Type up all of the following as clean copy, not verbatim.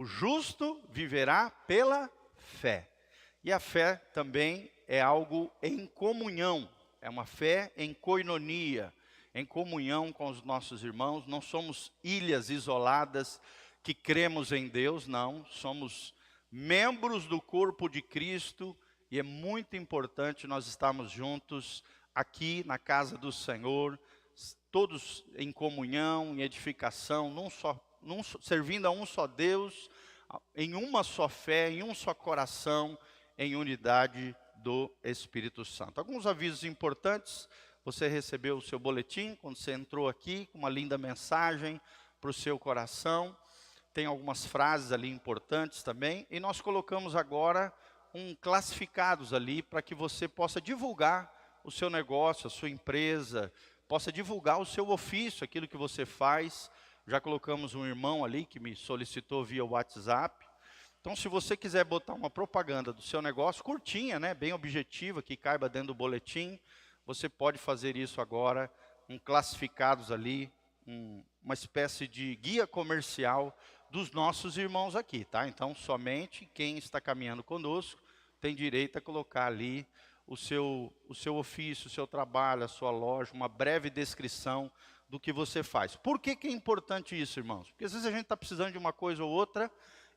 O justo viverá pela fé. E a fé também é algo em comunhão, é uma fé em koinonia, em comunhão com os nossos irmãos. Não somos ilhas isoladas que cremos em Deus, não. Somos membros do corpo de Cristo e é muito importante nós estarmos juntos aqui na casa do Senhor, todos em comunhão, em edificação, servindo a um só Deus, em uma só fé, em um só coração, em unidade do Espírito Santo. Alguns avisos importantes. Você recebeu o seu boletim quando você entrou aqui, com uma linda mensagem para o seu coração. Tem algumas frases ali importantes também. E nós colocamos agora classificados ali para que você possa divulgar o seu negócio, a sua empresa, possa divulgar o seu ofício, aquilo que você faz. Já colocamos um irmão ali que me solicitou via WhatsApp. Então, se você quiser botar uma propaganda do seu negócio, curtinha, né, bem objetiva, que caiba dentro do boletim, você pode fazer isso agora, classificados ali, uma espécie de guia comercial dos nossos irmãos aqui, tá? Então, somente quem está caminhando conosco tem direito a colocar ali o seu ofício, o seu trabalho, a sua loja, uma breve descrição do que você faz. Por que é importante isso, irmãos? Porque às vezes a gente está precisando de uma coisa ou outra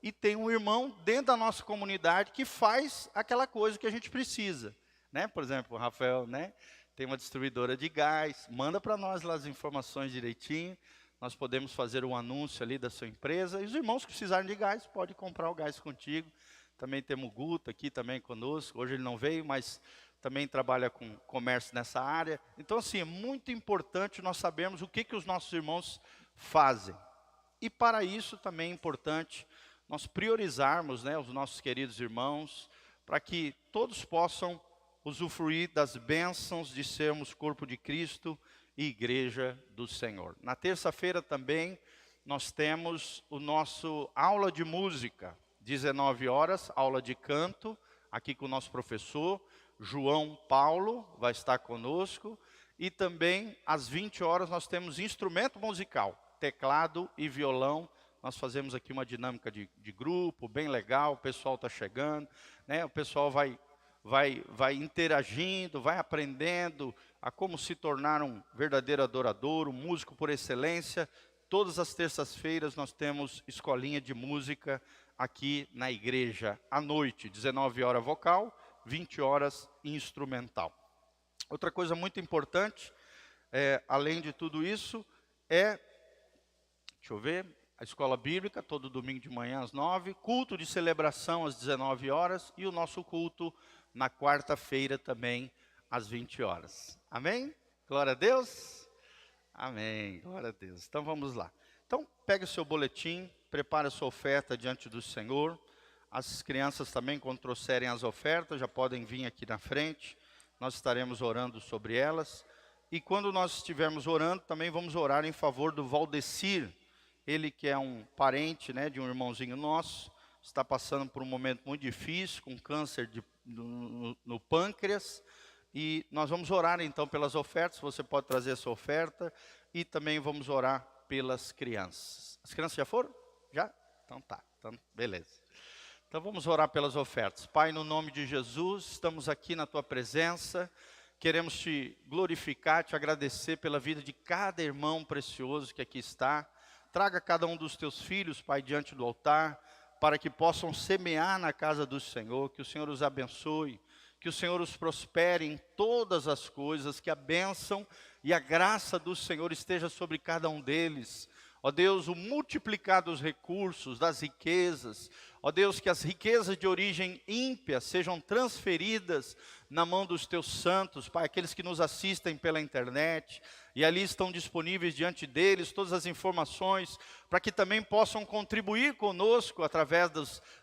e tem um irmão dentro da nossa comunidade que faz aquela coisa que a gente precisa, né? Por exemplo, o Rafael, né, tem uma distribuidora de gás, manda para nós lá as informações direitinho, nós podemos fazer um anúncio ali da sua empresa, e os irmãos que precisarem de gás, podem comprar o gás contigo. Também temos o Guto aqui também conosco, hoje ele não veio, mas também trabalha com comércio nessa área. Então, assim, é muito importante nós sabermos o que os nossos irmãos fazem. E para isso também é importante nós priorizarmos, né, os nossos queridos irmãos, para que todos possam usufruir das bênçãos de sermos corpo de Cristo e igreja do Senhor. Na terça-feira também nós temos o nosso aula de música, 19 horas, aula de canto, aqui com o nosso professor, João Paulo, vai estar conosco. E também às 20 horas nós temos instrumento musical, teclado e violão. Nós fazemos aqui uma dinâmica de grupo, bem legal, o pessoal está chegando, né? O pessoal vai interagindo, vai aprendendo a como se tornar um verdadeiro adorador, um músico por excelência. Todas as terças-feiras nós temos escolinha de música aqui na igreja, à noite, 19 horas vocal, 20 horas instrumental. Outra coisa muito importante, além de tudo isso, deixa eu ver, a escola bíblica, todo domingo de manhã às 9, culto de celebração às 19 horas e o nosso culto na quarta-feira também às 20 horas. Amém? Glória a Deus? Amém, glória a Deus. Então vamos lá. Então pegue o seu boletim, prepare a sua oferta diante do Senhor. As crianças também, quando trouxerem as ofertas, já podem vir aqui na frente. Nós estaremos orando sobre elas. E quando nós estivermos orando, também vamos orar em favor do Valdecir. Ele que é um parente, né, de um irmãozinho nosso, está passando por um momento muito difícil, com câncer no pâncreas. E nós vamos orar então pelas ofertas, você pode trazer a sua oferta. E também vamos orar pelas crianças. As crianças já foram? Já? Então tá, então, beleza. Então vamos orar pelas ofertas. Pai, no nome de Jesus, estamos aqui na Tua presença. Queremos Te glorificar, Te agradecer pela vida de cada irmão precioso que aqui está. Traga cada um dos Teus filhos, Pai, diante do altar, para que possam semear na casa do Senhor, que o Senhor os abençoe, que o Senhor os prospere em todas as coisas, que a bênção e a graça do Senhor esteja sobre cada um deles. Ó Deus, o multiplicar dos recursos, das riquezas. Ó Deus, que as riquezas de origem ímpia sejam transferidas na mão dos Teus santos, Pai, aqueles que nos assistem pela internet. E ali estão disponíveis diante deles todas as informações, para que também possam contribuir conosco através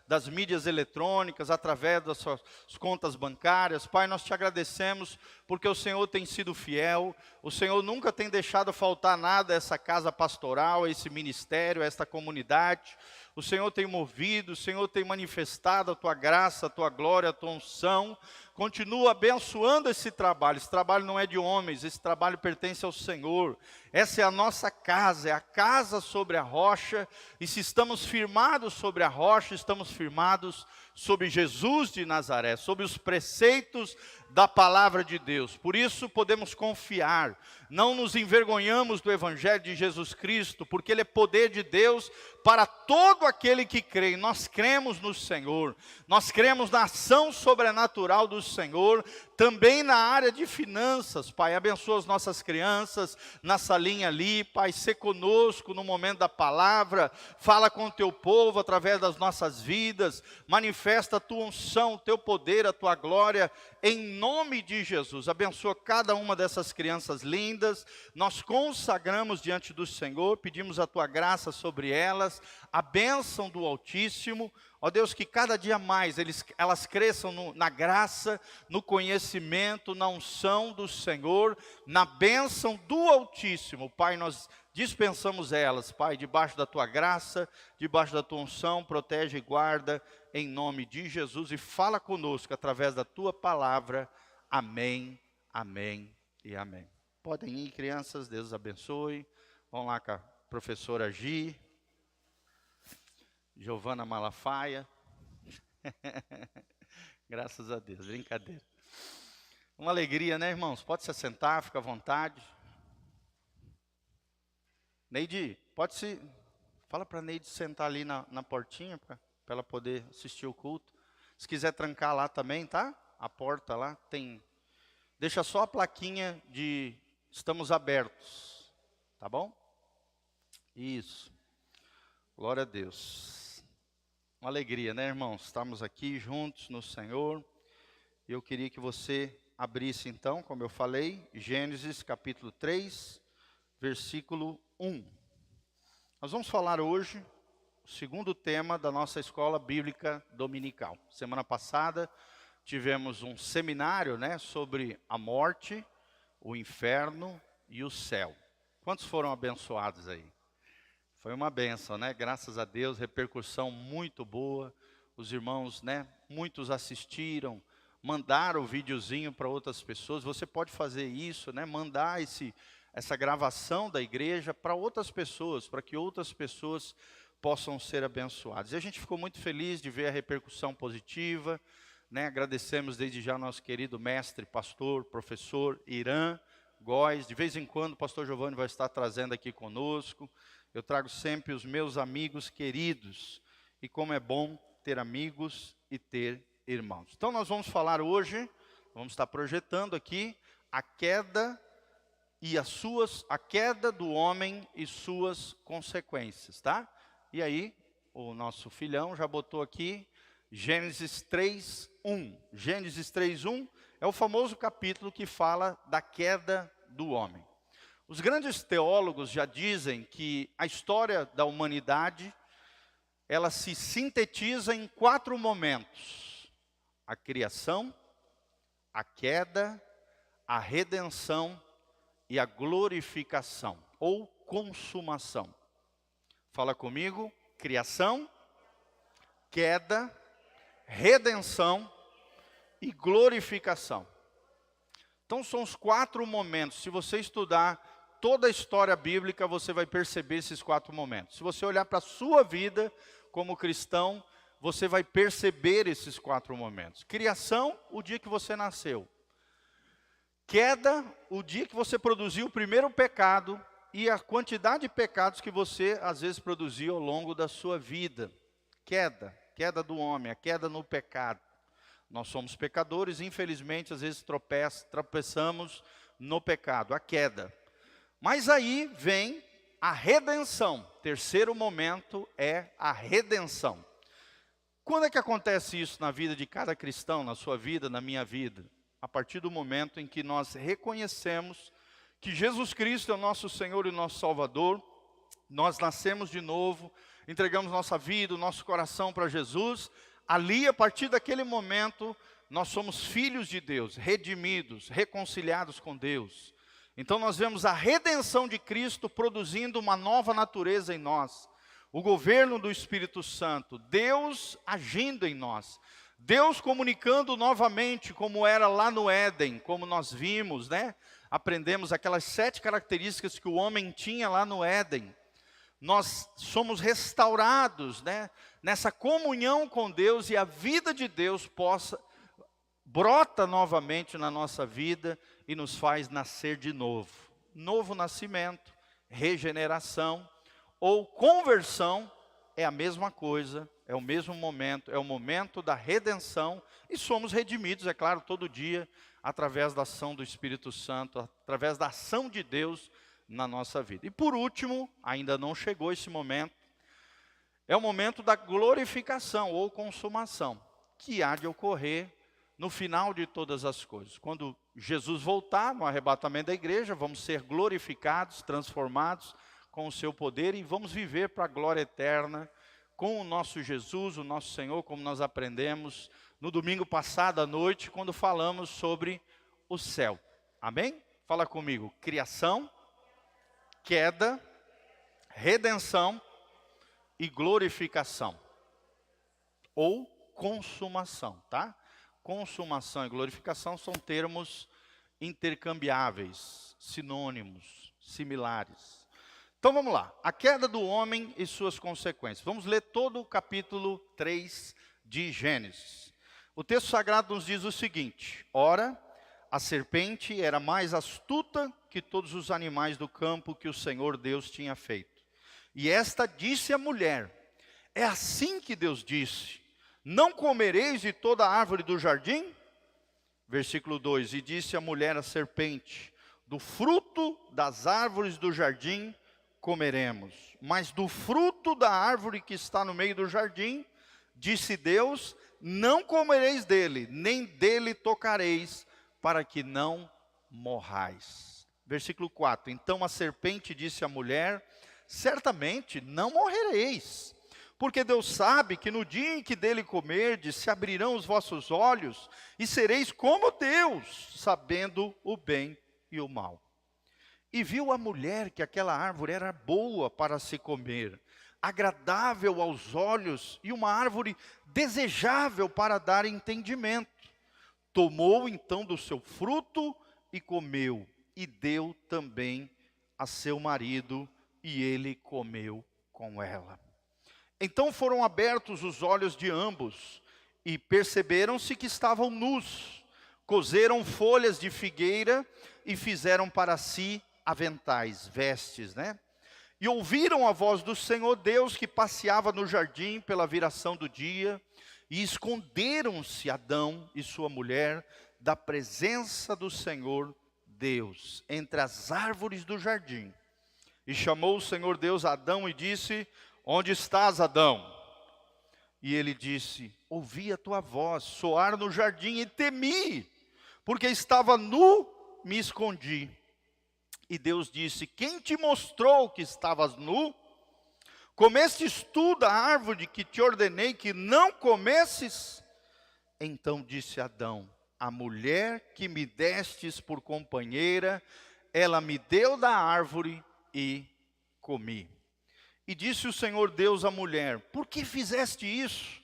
das mídias eletrônicas, através das suas contas bancárias. Pai, nós Te agradecemos, porque o Senhor tem sido fiel, o Senhor nunca tem deixado faltar nada a essa casa pastoral, a esse ministério, a esta comunidade. O Senhor tem movido, o Senhor tem manifestado a Tua graça, a Tua glória, a Tua unção. continua abençoando esse trabalho. Esse trabalho não é de homens, esse trabalho pertence ao Senhor. Essa é a nossa casa, é a casa sobre a rocha. E se estamos firmados sobre a rocha, estamos firmados sobre Jesus de Nazaré, sobre os preceitos da palavra de Deus. Por isso podemos confiar, não nos envergonhamos do Evangelho de Jesus Cristo, porque ele é poder de Deus para todo aquele que crê. Nós cremos no Senhor, nós cremos na ação sobrenatural do Senhor, também na área de finanças. Pai, abençoa as nossas crianças na salinha ali, Pai, sê conosco no momento da palavra, fala com o teu povo através das nossas vidas, manifesta a tua unção, o teu poder, a tua glória, em nome de Jesus. Abençoa cada uma dessas crianças lindas, nós consagramos diante do Senhor, pedimos a tua graça sobre elas, a bênção do Altíssimo. Ó Deus, que cada dia mais elas cresçam na graça, no conhecimento, na unção do Senhor, na bênção do Altíssimo. Pai, nós dispensamos elas, Pai, debaixo da tua graça, debaixo da tua unção, protege e guarda em nome de Jesus e fala conosco através da tua palavra. Amém, amém e amém. Podem ir, crianças, Deus abençoe. Vamos lá com a professora Gi, Giovana Malafaia. Graças a Deus, brincadeira. Uma alegria, né, irmãos? Pode se assentar, fica à vontade. Neide, pode se... Fala para a Neide sentar ali na portinha, para ela poder assistir o culto. Se quiser trancar lá também, tá? A porta lá tem... Deixa só a plaquinha de estamos abertos, tá bom? Isso. Glória a Deus. Uma alegria, né, irmãos? Estamos aqui juntos no Senhor. Eu queria que você abrisse então, como eu falei, Gênesis capítulo 3, versículo 1. Nós vamos falar hoje o segundo tema da nossa escola bíblica dominical. Semana passada tivemos um seminário, né, sobre a morte, o inferno e o céu. Quantos foram abençoados aí? Foi uma bênção, né? Graças a Deus, repercussão muito boa. Os irmãos, né, muitos assistiram, mandaram o videozinho para outras pessoas. Você pode fazer isso, né? Mandar essa gravação da igreja para outras pessoas, para que outras pessoas possam ser abençoadas. E a gente ficou muito feliz de ver a repercussão positiva, né? Agradecemos desde já nosso querido mestre, pastor, professor Irã Góes. De vez em quando o pastor Giovanni vai estar trazendo aqui conosco. Eu trago sempre os meus amigos queridos. E como é bom ter amigos e ter irmãos. Então nós vamos falar hoje, vamos estar projetando aqui a queda do homem e suas consequências, tá? E aí, o nosso filhão já botou aqui Gênesis 3:1. Gênesis 3:1 é o famoso capítulo que fala da queda do homem. Os grandes teólogos já dizem que a história da humanidade, ela se sintetiza em 4 momentos: a criação, a queda, a redenção e a glorificação, ou consumação. Fala comigo: criação, queda, redenção e glorificação. Então são os 4 momentos. Se você estudar toda a história bíblica, você vai perceber esses 4 momentos. Se você olhar para a sua vida como cristão, você vai perceber esses 4 momentos. Criação, o dia que você nasceu. Queda, o dia que você produziu o primeiro pecado e a quantidade de pecados que você às vezes produziu ao longo da sua vida. Queda do homem, a queda no pecado. Nós somos pecadores, infelizmente, às vezes tropeçamos no pecado, a queda. Mas aí vem a redenção. Terceiro momento é a redenção. Quando é que acontece isso na vida de cada cristão, na sua vida, na minha vida? A partir do momento em que nós reconhecemos que Jesus Cristo é o nosso Senhor e o nosso Salvador, nós nascemos de novo, entregamos nossa vida, o nosso coração para Jesus. Ali, a partir daquele momento, nós somos filhos de Deus, redimidos, reconciliados com Deus. Então nós vemos a redenção de Cristo produzindo uma nova natureza em nós. O governo do Espírito Santo, Deus agindo em nós. Deus comunicando novamente como era lá no Éden, como nós vimos, né? Aprendemos aquelas 7 características que o homem tinha lá no Éden. Nós somos restaurados, né? Nessa comunhão com Deus, e a vida de Deus brota novamente na nossa vida e nos faz nascer de novo. Novo nascimento, regeneração ou conversão é a mesma coisa, é o mesmo momento, é o momento da redenção, e somos redimidos, é claro, todo dia, através da ação do Espírito Santo, através da ação de Deus na nossa vida. E por último, ainda não chegou esse momento, é o momento da glorificação ou consumação, que há de ocorrer no final de todas as coisas. Quando Jesus voltar no arrebatamento da igreja, vamos ser glorificados, transformados com o seu poder, e vamos viver para a glória eterna com o nosso Jesus, o nosso Senhor, como nós aprendemos no domingo passado à noite, quando falamos sobre o céu. Amém? Fala comigo: criação, queda, redenção e glorificação. Ou consumação, tá? Consumação e glorificação são termos intercambiáveis, sinônimos, similares. Então vamos lá, a queda do homem e suas consequências. Vamos ler todo o capítulo 3 de Gênesis. O texto sagrado nos diz o seguinte: ora, a serpente era mais astuta que todos os animais do campo que o Senhor Deus tinha feito. E esta disse à mulher: é assim que Deus disse, não comereis de toda a árvore do jardim? Versículo 2, e disse a mulher à serpente: do fruto das árvores do jardim comeremos, mas do fruto da árvore que está no meio do jardim, disse Deus, não comereis dele, nem dele tocareis, para que não morrais. Versículo 4, então a serpente disse à mulher: certamente não morrereis, porque Deus sabe que no dia em que dele comerdes, se abrirão os vossos olhos, e sereis como Deus, sabendo o bem e o mal. E viu a mulher que aquela árvore era boa para se comer, agradável aos olhos, e uma árvore desejável para dar entendimento. Tomou então do seu fruto e comeu, e deu também a seu marido, e ele comeu com ela. Então foram abertos os olhos de ambos, e perceberam-se que estavam nus. Coseram folhas de figueira, e fizeram para si aventais, vestes, né? E ouviram a voz do Senhor Deus que passeava no jardim pela viração do dia, e esconderam-se Adão e sua mulher da presença do Senhor Deus, entre as árvores do jardim. E chamou o Senhor Deus a Adão e disse: onde estás, Adão? E ele disse: ouvi a tua voz soar no jardim e temi, porque estava nu, me escondi. E Deus disse: quem te mostrou que estavas nu? Comestes tu da árvore que te ordenei que não comesses? Então disse Adão: a mulher que me destes por companheira, ela me deu da árvore e comi. E disse o Senhor Deus à mulher: por que fizeste isso?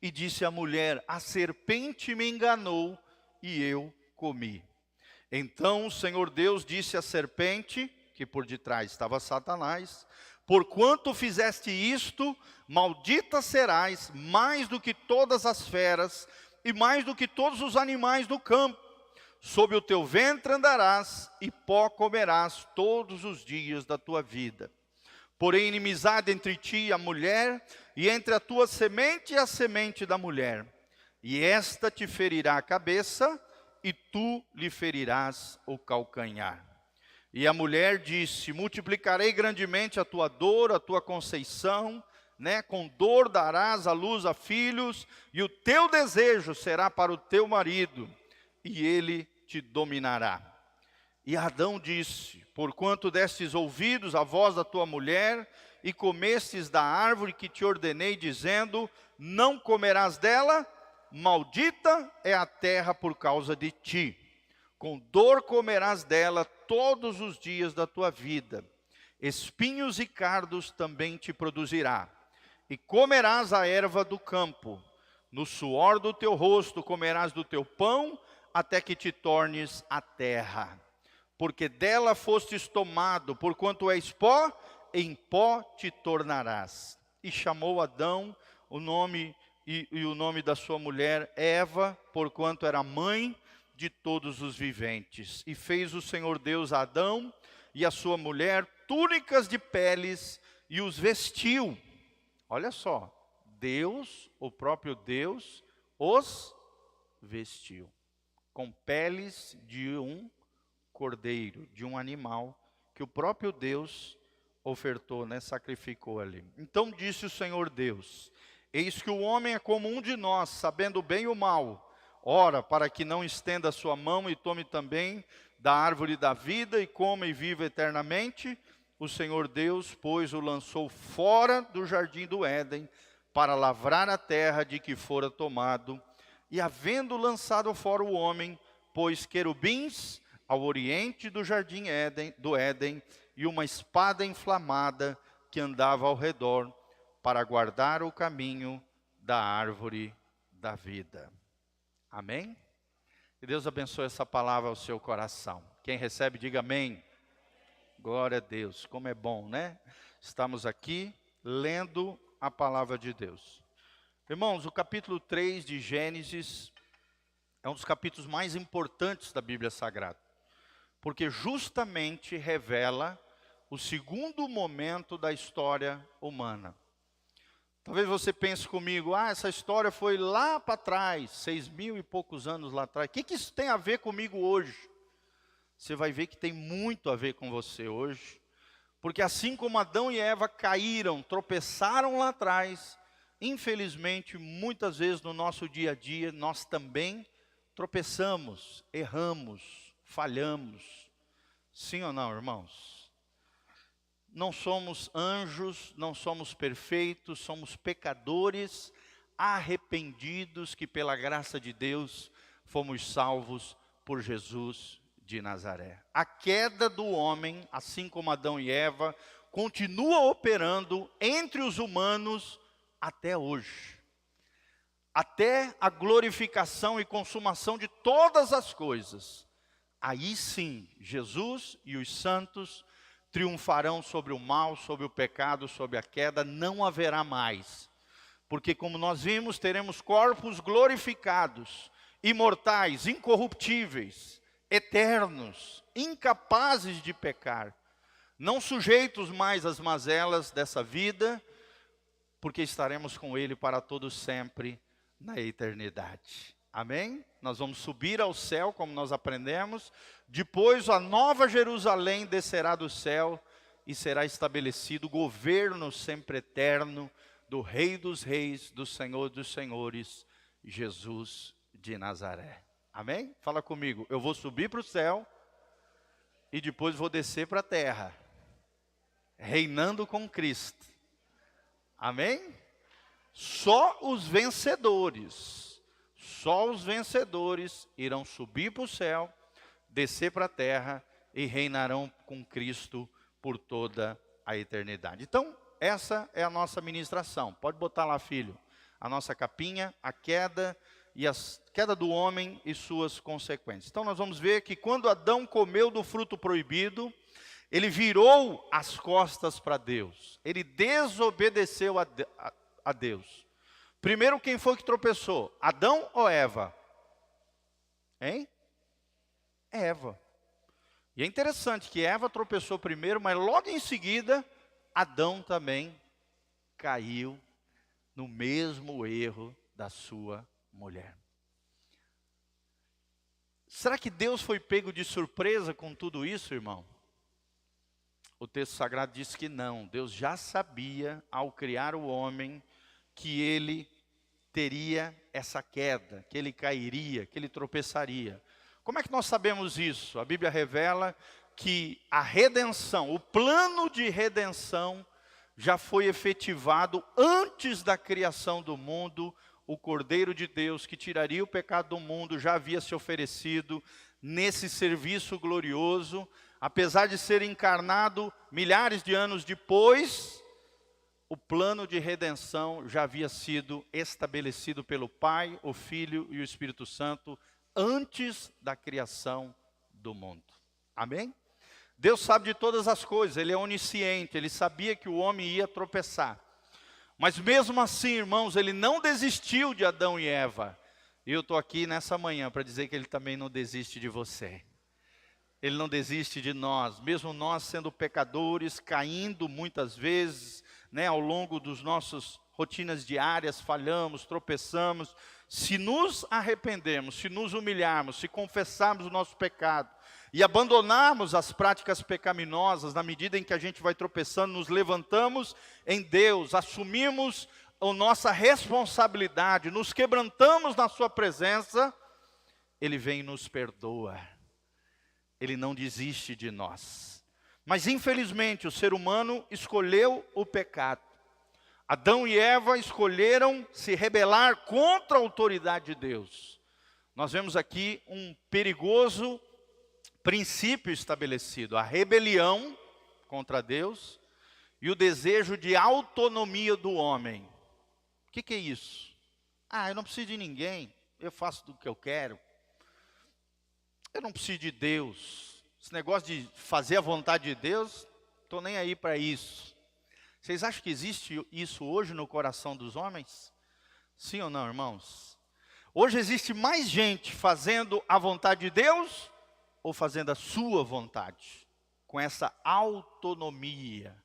E disse a mulher: a serpente me enganou e eu comi. Então o Senhor Deus disse à serpente, que por detrás estava Satanás: porquanto fizeste isto, maldita serás mais do que todas as feras, e mais do que todos os animais do campo. Sob o teu ventre andarás, e pó comerás todos os dias da tua vida. Porém inimizade entre ti e a mulher, e entre a tua semente e a semente da mulher. E esta te ferirá a cabeça, e tu lhe ferirás o calcanhar. E a mulher disse: multiplicarei grandemente a tua dor, a tua conceição, né? Com dor darás à luz a filhos, e o teu desejo será para o teu marido, e ele te dominará. E Adão disse: porquanto destes ouvidos à voz da tua mulher, e comestes da árvore que te ordenei, dizendo: não comerás dela, maldita é a terra por causa de ti. Com dor comerás dela todos os dias da tua vida. Espinhos e cardos também te produzirá. E comerás a erva do campo. No suor do teu rosto comerás do teu pão, até que te tornes a terra. Porque dela fostes tomado, porquanto és pó, em pó te tornarás. E chamou Adão o nome o nome da sua mulher Eva, porquanto era mãe de todos os viventes. E fez o Senhor Deus a Adão e a sua mulher túnicas de peles e os vestiu. Olha só, Deus, o próprio Deus, os vestiu com peles de um cordeiro, de um animal que o próprio Deus ofertou, né, sacrificou ali. Então disse o Senhor Deus: eis que o homem é como um de nós, sabendo o bem e o mal. Ora, para que não estenda a sua mão e tome também da árvore da vida e coma e viva eternamente, o Senhor Deus, pois, o lançou fora do jardim do Éden, para lavrar a terra de que fora tomado. E havendo lançado fora o homem, pôs querubins ao oriente do jardim do Éden, e uma espada inflamada que andava ao redor, para guardar o caminho da árvore da vida. Amém? Que Deus abençoe essa palavra ao seu coração. Quem recebe, diga amém. Glória a Deus, como é bom, né? Estamos aqui lendo a palavra de Deus. Irmãos, o capítulo 3 de Gênesis é um dos capítulos mais importantes da Bíblia Sagrada, porque justamente revela o segundo momento da história humana. Talvez você pense comigo, essa história foi lá para trás, 6.000 e poucos anos lá atrás. O que isso tem a ver comigo hoje? Você vai ver que tem muito a ver com você hoje. Porque assim como Adão e Eva caíram, tropeçaram lá atrás, infelizmente, muitas vezes no nosso dia a dia, nós também tropeçamos, erramos, falhamos. Sim ou não, irmãos? Não somos anjos, não somos perfeitos, somos pecadores, arrependidos, que pela graça de Deus fomos salvos por Jesus de Nazaré. A queda do homem, assim como Adão e Eva, continua operando entre os humanos até hoje. Até a glorificação e consumação de todas as coisas. Aí sim, Jesus e os santos triunfarão sobre o mal, sobre o pecado, sobre a queda, não haverá mais. Porque como nós vimos, teremos corpos glorificados, imortais, incorruptíveis, eternos, incapazes de pecar, não sujeitos mais às mazelas dessa vida, porque estaremos com Ele para todo sempre na eternidade. Amém? Nós vamos subir ao céu, como nós aprendemos. Depois a nova Jerusalém descerá do céu e será estabelecido o governo sempre eterno do Rei dos Reis, do Senhor dos Senhores, Jesus de Nazaré. Amém? Fala comigo. Eu vou subir para o céu e depois vou descer para a terra, reinando com Cristo. Amém? Só os vencedores irão subir para o céu, descer para a terra e reinarão com Cristo por toda a eternidade. Então, essa é a nossa ministração. Pode botar lá, filho, a nossa capinha, a queda do homem e suas consequências. Então, nós vamos ver que quando Adão comeu do fruto proibido, ele virou as costas para Deus. Ele desobedeceu a Deus. Primeiro, quem foi que tropeçou? Adão ou Eva? Hein? Eva. E é interessante que Eva tropeçou primeiro, mas logo em seguida, Adão também caiu no mesmo erro da sua mulher. Será que Deus foi pego de surpresa com tudo isso, irmão? O texto sagrado diz que não. Deus já sabia, ao criar o homem, que ele teria essa queda, que ele cairia, que ele tropeçaria. Como é que nós sabemos isso? A Bíblia revela que a redenção, o plano de redenção, já foi efetivado antes da criação do mundo. O Cordeiro de Deus, que tiraria o pecado do mundo, já havia se oferecido nesse serviço glorioso. Apesar de ser encarnado milhares de anos depois, o plano de redenção já havia sido estabelecido pelo Pai, o Filho e o Espírito Santo antes da criação do mundo. Amém? Deus sabe de todas as coisas, Ele é onisciente, Ele sabia que o homem ia tropeçar. Mas mesmo assim, irmãos, Ele não desistiu de Adão e Eva. E eu estou aqui nessa manhã para dizer que Ele também não desiste de você. Ele não desiste de nós, mesmo nós sendo pecadores, caindo muitas vezes, ao longo dos nossos rotinas diárias, falhamos, tropeçamos. Se nos arrependermos, se nos humilharmos, se confessarmos o nosso pecado e abandonarmos as práticas pecaminosas, na medida em que a gente vai tropeçando, nos levantamos em Deus, assumimos a nossa responsabilidade, nos quebrantamos na sua presença, Ele vem e nos perdoa. Ele não desiste de nós. Mas infelizmente o ser humano escolheu o pecado. Adão e Eva escolheram se rebelar contra a autoridade de Deus. Nós vemos aqui um perigoso princípio estabelecido: a rebelião contra Deus e o desejo de autonomia do homem. O que é isso? Eu não preciso de ninguém, eu faço do que eu quero. Eu não preciso de Deus. Esse negócio de fazer a vontade de Deus, estou nem aí para isso. Vocês acham que existe isso hoje no coração dos homens? Sim ou não, irmãos? Hoje existe mais gente fazendo a vontade de Deus ou fazendo a sua vontade? Com essa autonomia.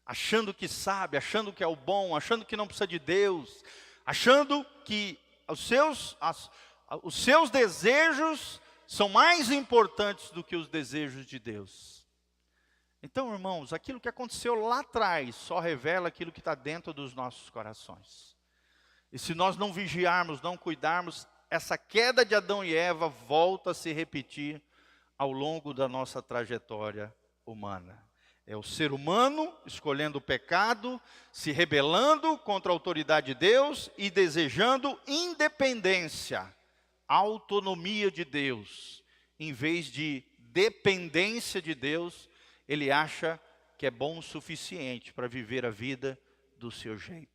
Achando que sabe, achando que é o bom, achando que não precisa de Deus. Achando que os seus desejos são mais importantes do que os desejos de Deus. Então, irmãos, aquilo que aconteceu lá atrás só revela aquilo que está dentro dos nossos corações. E se nós não vigiarmos, não cuidarmos, essa queda de Adão e Eva volta a se repetir ao longo da nossa trajetória humana. É o ser humano escolhendo o pecado, se rebelando contra a autoridade de Deus e desejando independência, autonomia de Deus. Em vez de dependência de Deus, ele acha que é bom o suficiente para viver a vida do seu jeito.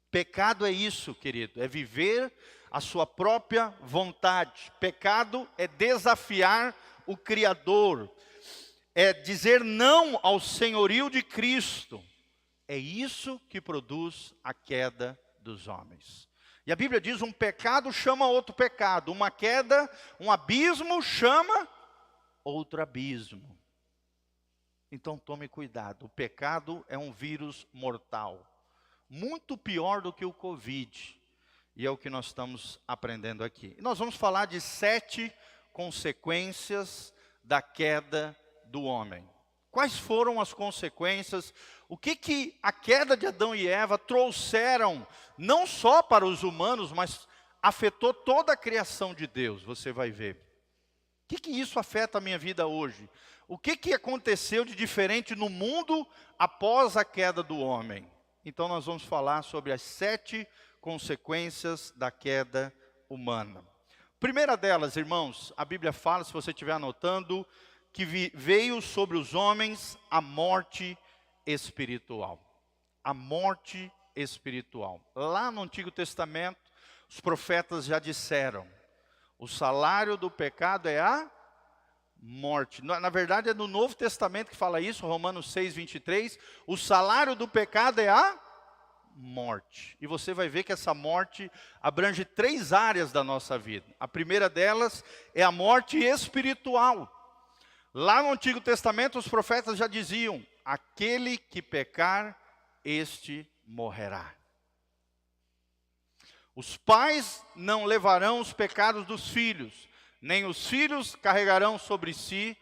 Pecado é isso, querido, é viver a sua própria vontade. Pecado é desafiar o Criador, é dizer não ao senhorio de Cristo. É isso que produz a queda dos homens. E a Bíblia diz: um pecado chama outro pecado, uma queda, um abismo chama outro abismo. Então tome cuidado, o pecado é um vírus mortal, muito pior do que o Covid, e é o que nós estamos aprendendo aqui. E nós vamos falar de 7 consequências da queda do homem. Quais foram as consequências? O que a queda de Adão e Eva trouxeram, não só para os humanos, mas afetou toda a criação de Deus, você vai ver. O que isso afeta a minha vida hoje? O que aconteceu de diferente no mundo após a queda do homem? Então nós vamos falar sobre as 7 consequências da queda humana. Primeira delas, irmãos, a Bíblia fala, se você estiver anotando, que veio sobre os homens a morte espiritual. A morte espiritual. Lá no Antigo Testamento, os profetas já disseram: o salário do pecado é a morte. Na verdade é no Novo Testamento que fala isso, Romanos 6:23, o salário do pecado é a morte. E você vai ver que essa morte abrange 3 áreas da nossa vida. A primeira delas é a morte espiritual. Lá no Antigo Testamento os profetas já diziam: aquele que pecar, este morrerá. Os pais não levarão os pecados dos filhos, nem os filhos carregarão sobre si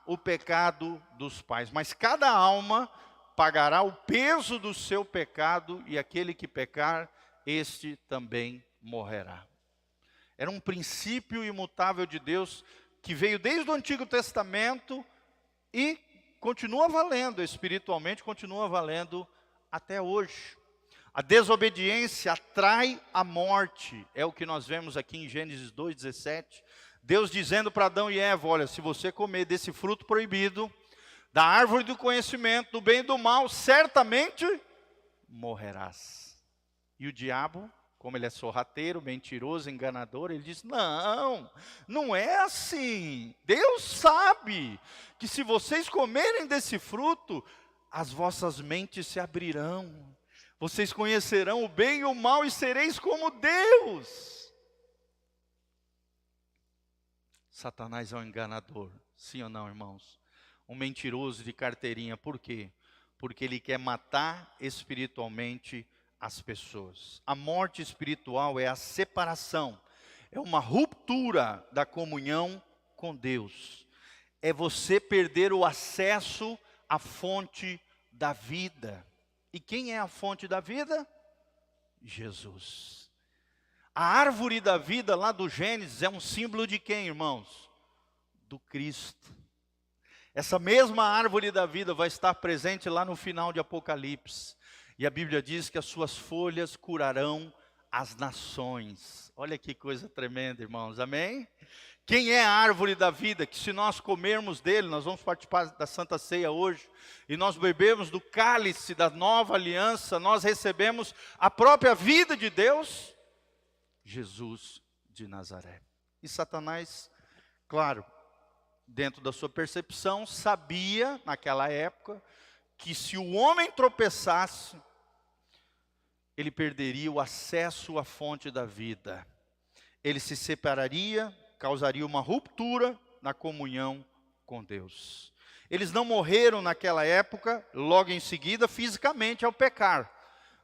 o pecado dos pais. Mas cada alma pagará o peso do seu pecado, e aquele que pecar, este também morrerá. Era um princípio imutável de Deus, que veio desde o Antigo Testamento e continua valendo espiritualmente, continua valendo até hoje. A desobediência atrai a morte, é o que nós vemos aqui em Gênesis 2:17. Deus dizendo para Adão e Eva: olha, se você comer desse fruto proibido, da árvore do conhecimento, do bem e do mal, certamente morrerás. E o diabo, como ele é sorrateiro, mentiroso, enganador, ele diz, não, não é assim. Deus sabe que se vocês comerem desse fruto, as vossas mentes se abrirão. Vocês conhecerão o bem e o mal e sereis como Deus. Satanás é um enganador, sim ou não, irmãos? Um mentiroso de carteirinha, por quê? Porque ele quer matar espiritualmente as pessoas. A morte espiritual é a separação, é uma ruptura da comunhão com Deus. É você perder o acesso à fonte da vida. E quem é a fonte da vida? Jesus. A árvore da vida lá do Gênesis é um símbolo de quem, irmãos? Do Cristo. Essa mesma árvore da vida vai estar presente lá no final de Apocalipse. E a Bíblia diz que as suas folhas curarão as nações. Olha que coisa tremenda, irmãos, amém? Quem é a árvore da vida? Que se nós comermos dele, nós vamos participar da Santa Ceia hoje, e nós bebemos do cálice da nova aliança, nós recebemos a própria vida de Deus, Jesus de Nazaré. E Satanás, claro, dentro da sua percepção, sabia naquela época que se o homem tropeçasse, ele perderia o acesso à fonte da vida. Ele se separaria, causaria uma ruptura na comunhão com Deus. Eles não morreram naquela época, logo em seguida, fisicamente ao pecar,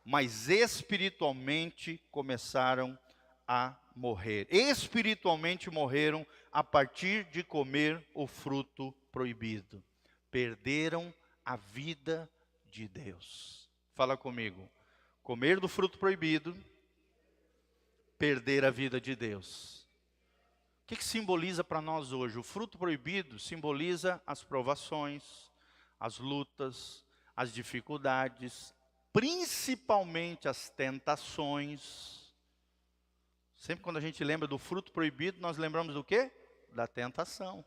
mas espiritualmente começaram a morrer. Espiritualmente morreram a partir de comer o fruto proibido. Perderam a vida de Deus. Fala comigo. Comer do fruto proibido, perder a vida de Deus. O que simboliza para nós hoje? O fruto proibido simboliza as provações, as lutas, as dificuldades, principalmente as tentações. Sempre quando a gente lembra do fruto proibido, nós lembramos do quê? Da tentação.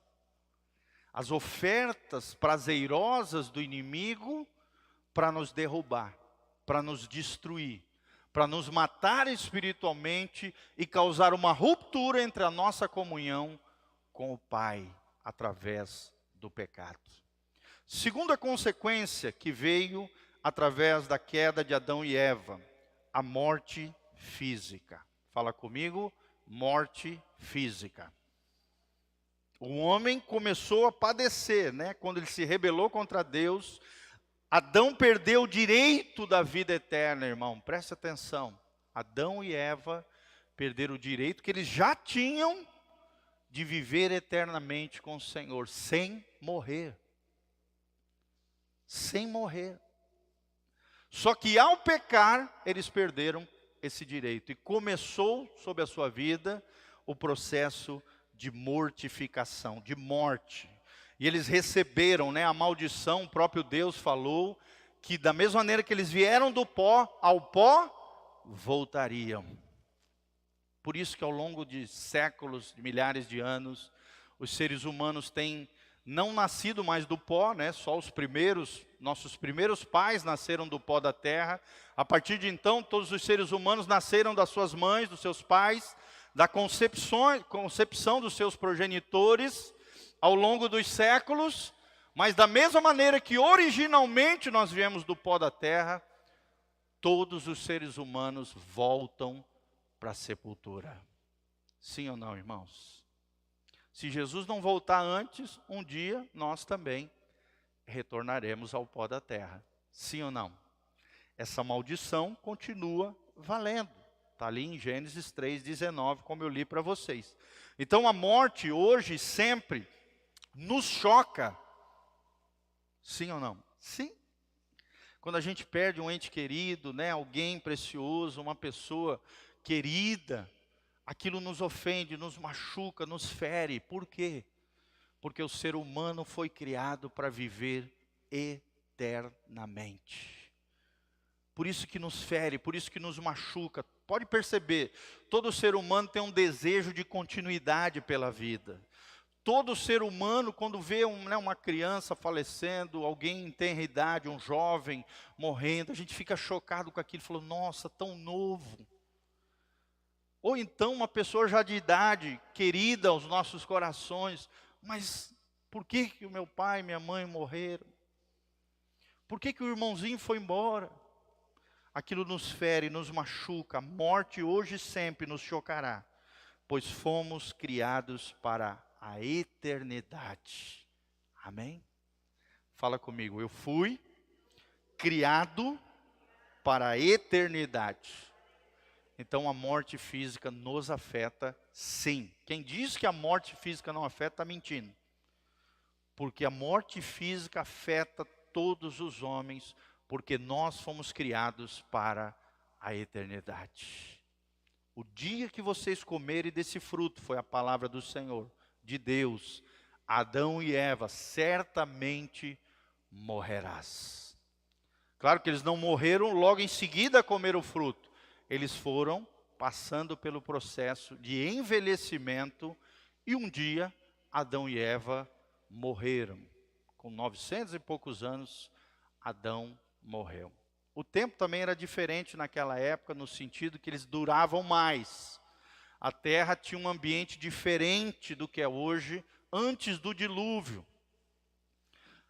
As ofertas prazerosas do inimigo para nos derrubar, para nos destruir, para nos matar espiritualmente e causar uma ruptura entre a nossa comunhão com o Pai, através do pecado. Segunda consequência que veio através da queda de Adão e Eva, a morte física. Fala comigo, morte física. O homem começou a padecer, né? Quando ele se rebelou contra Deus, Adão perdeu o direito da vida eterna, irmão. Preste atenção. Adão e Eva perderam o direito que eles já tinham de viver eternamente com o Senhor, sem morrer. Sem morrer. Só que ao pecar, eles perderam esse direito. E começou sobre a sua vida o processo de mortificação, de morte. E eles receberam, né, a maldição. O próprio Deus falou que da mesma maneira que eles vieram do pó, ao pó voltariam. Por isso que ao longo de séculos, de milhares de anos, os seres humanos têm não nascido mais do pó, né? Só nossos primeiros pais nasceram do pó da terra. A partir de então, todos os seres humanos nasceram das suas mães, dos seus pais, da concepção dos seus progenitores, ao longo dos séculos. Mas da mesma maneira que originalmente nós viemos do pó da terra, todos os seres humanos voltam para a sepultura. Sim ou não, irmãos? Se Jesus não voltar antes, um dia nós também retornaremos ao pó da terra. Sim ou não? Essa maldição continua valendo. Está ali em Gênesis 3:19, como eu li para vocês. Então a morte hoje sempre nos choca. Sim ou não? Sim. Quando a gente perde um ente querido, né, alguém precioso, uma pessoa querida, aquilo nos ofende, nos machuca, nos fere. Por quê? Porque o ser humano foi criado para viver eternamente. Por isso que nos fere, por isso que nos machuca. Pode perceber, todo ser humano tem um desejo de continuidade pela vida. Todo ser humano, quando vê uma criança falecendo, alguém em tenra idade, um jovem morrendo, a gente fica chocado com aquilo, falou, nossa, tão novo. Ou então uma pessoa já de idade, querida aos nossos corações, mas por que que o meu pai e minha mãe morreram? Por que que o irmãozinho foi embora? Aquilo nos fere, nos machuca, a morte hoje e sempre nos chocará, pois fomos criados para a eternidade. Amém? Fala comigo, eu fui criado para a eternidade. Então a morte física nos afeta, sim. Quem diz que a morte física não afeta, está mentindo. Porque a morte física afeta todos os homens, porque nós fomos criados para a eternidade. O dia que vocês comerem desse fruto, foi a palavra do Senhor, de Deus, Adão e Eva, certamente morrerás. Claro que eles não morreram logo em seguida a comer o fruto. Eles foram passando pelo processo de envelhecimento e um dia Adão e Eva morreram. Com 900 e poucos anos, Adão morreu. O tempo também era diferente naquela época, no sentido que eles duravam mais. A terra tinha um ambiente diferente do que é hoje, antes do dilúvio.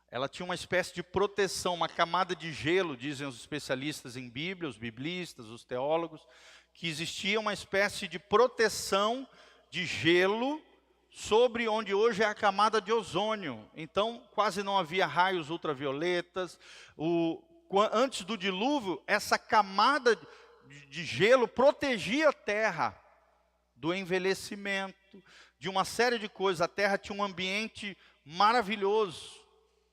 Ela tinha uma espécie de proteção, uma camada de gelo, dizem os especialistas em Bíblia, os biblistas, os teólogos, que existia uma espécie de proteção de gelo sobre onde hoje é a camada de ozônio. Então, quase não havia raios ultravioletas. Antes do dilúvio, essa camada de gelo protegia a terra do envelhecimento, de uma série de coisas. A terra tinha um ambiente maravilhoso,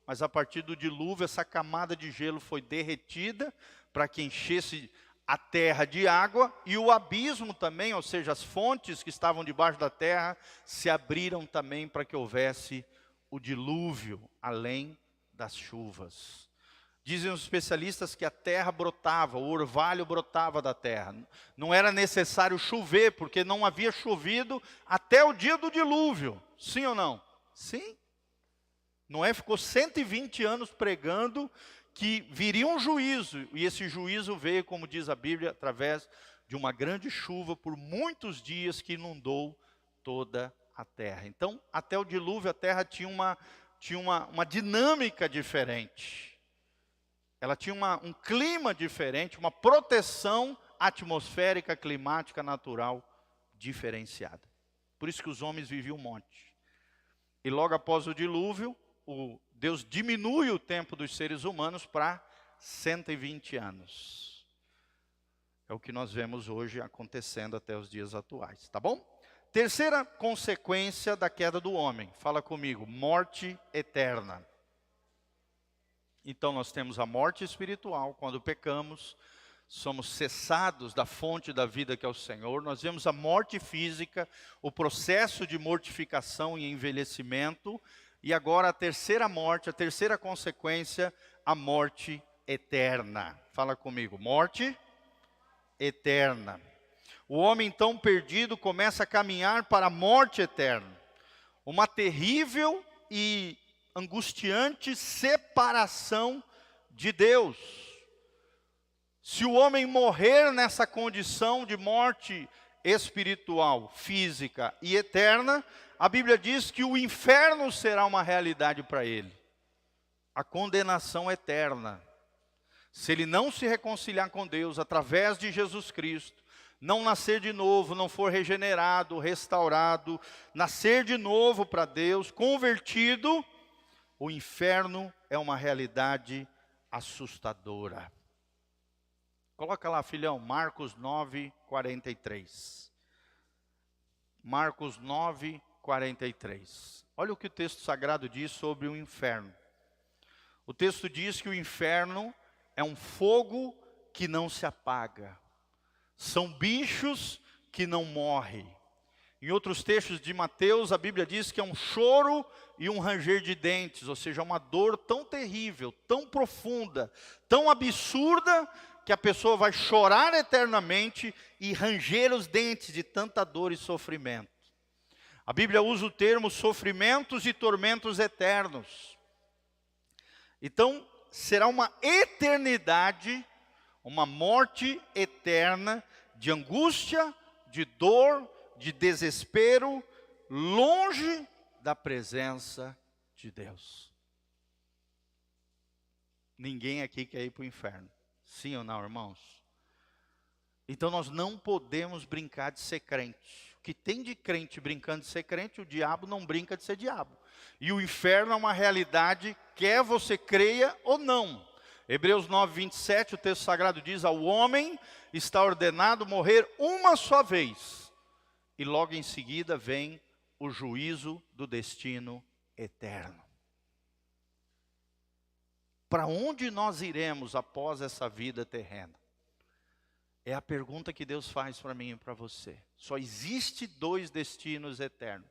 mas a partir do dilúvio, essa camada de gelo foi derretida para que enchesse a terra de água, e o abismo também, ou seja, as fontes que estavam debaixo da terra, se abriram também para que houvesse o dilúvio, além das chuvas. Dizem os especialistas que a terra brotava, o orvalho brotava da terra. Não era necessário chover, porque não havia chovido até o dia do dilúvio. Sim ou não? Sim. Noé ficou 120 anos pregando que viria um juízo. E esse juízo veio, como diz a Bíblia, através de uma grande chuva por muitos dias que inundou toda a terra. Então, até o dilúvio, a terra tinha uma dinâmica diferente. Ela tinha um clima diferente, uma proteção atmosférica, climática, natural, diferenciada. Por isso que os homens viviam um monte. E logo após o dilúvio, Deus diminui o tempo dos seres humanos para 120 anos. É o que nós vemos hoje acontecendo até os dias atuais, tá bom? Terceira consequência da queda do homem. Fala comigo, morte eterna. Então nós temos a morte espiritual, quando pecamos, somos cessados da fonte da vida que é o Senhor. Nós vemos a morte física, o processo de mortificação e envelhecimento. E agora a terceira morte, a terceira consequência, a morte eterna. Fala comigo, morte eterna. O homem então perdido começa a caminhar para a morte eterna. Uma terrível e angustiante separação de Deus. Se o homem morrer nessa condição de morte espiritual, física e eterna, a Bíblia diz que o inferno será uma realidade para ele. A condenação eterna. Se ele não se reconciliar com Deus através de Jesus Cristo, não nascer de novo, não for regenerado, restaurado, nascer de novo para Deus, convertido, o inferno é uma realidade assustadora. Coloca lá, filhão, Marcos 9, 43. Marcos 9, 43. Olha o que o texto sagrado diz sobre o inferno. O texto diz que o inferno é um fogo que não se apaga. São bichos que não morrem. Em outros textos de Mateus, a Bíblia diz que é um choro e um ranger de dentes, ou seja, uma dor tão terrível, tão profunda, tão absurda, que a pessoa vai chorar eternamente e ranger os dentes de tanta dor e sofrimento. A Bíblia usa o termo sofrimentos e tormentos eternos. Então, será uma eternidade, uma morte eterna de angústia, de dor, de desespero, longe da presença de Deus. Ninguém aqui quer ir para o inferno. Sim ou não, irmãos? Então nós não podemos brincar de ser crente. O que tem de crente brincando de ser crente, o diabo não brinca de ser diabo. E o inferno é uma realidade, quer você creia ou não. Hebreus 9, 27, o texto sagrado diz: ao homem está ordenado morrer uma só vez. E logo em seguida vem o juízo do destino eterno. Para onde nós iremos após essa vida terrena? É a pergunta que Deus faz para mim e para você. Só existe 2 destinos eternos.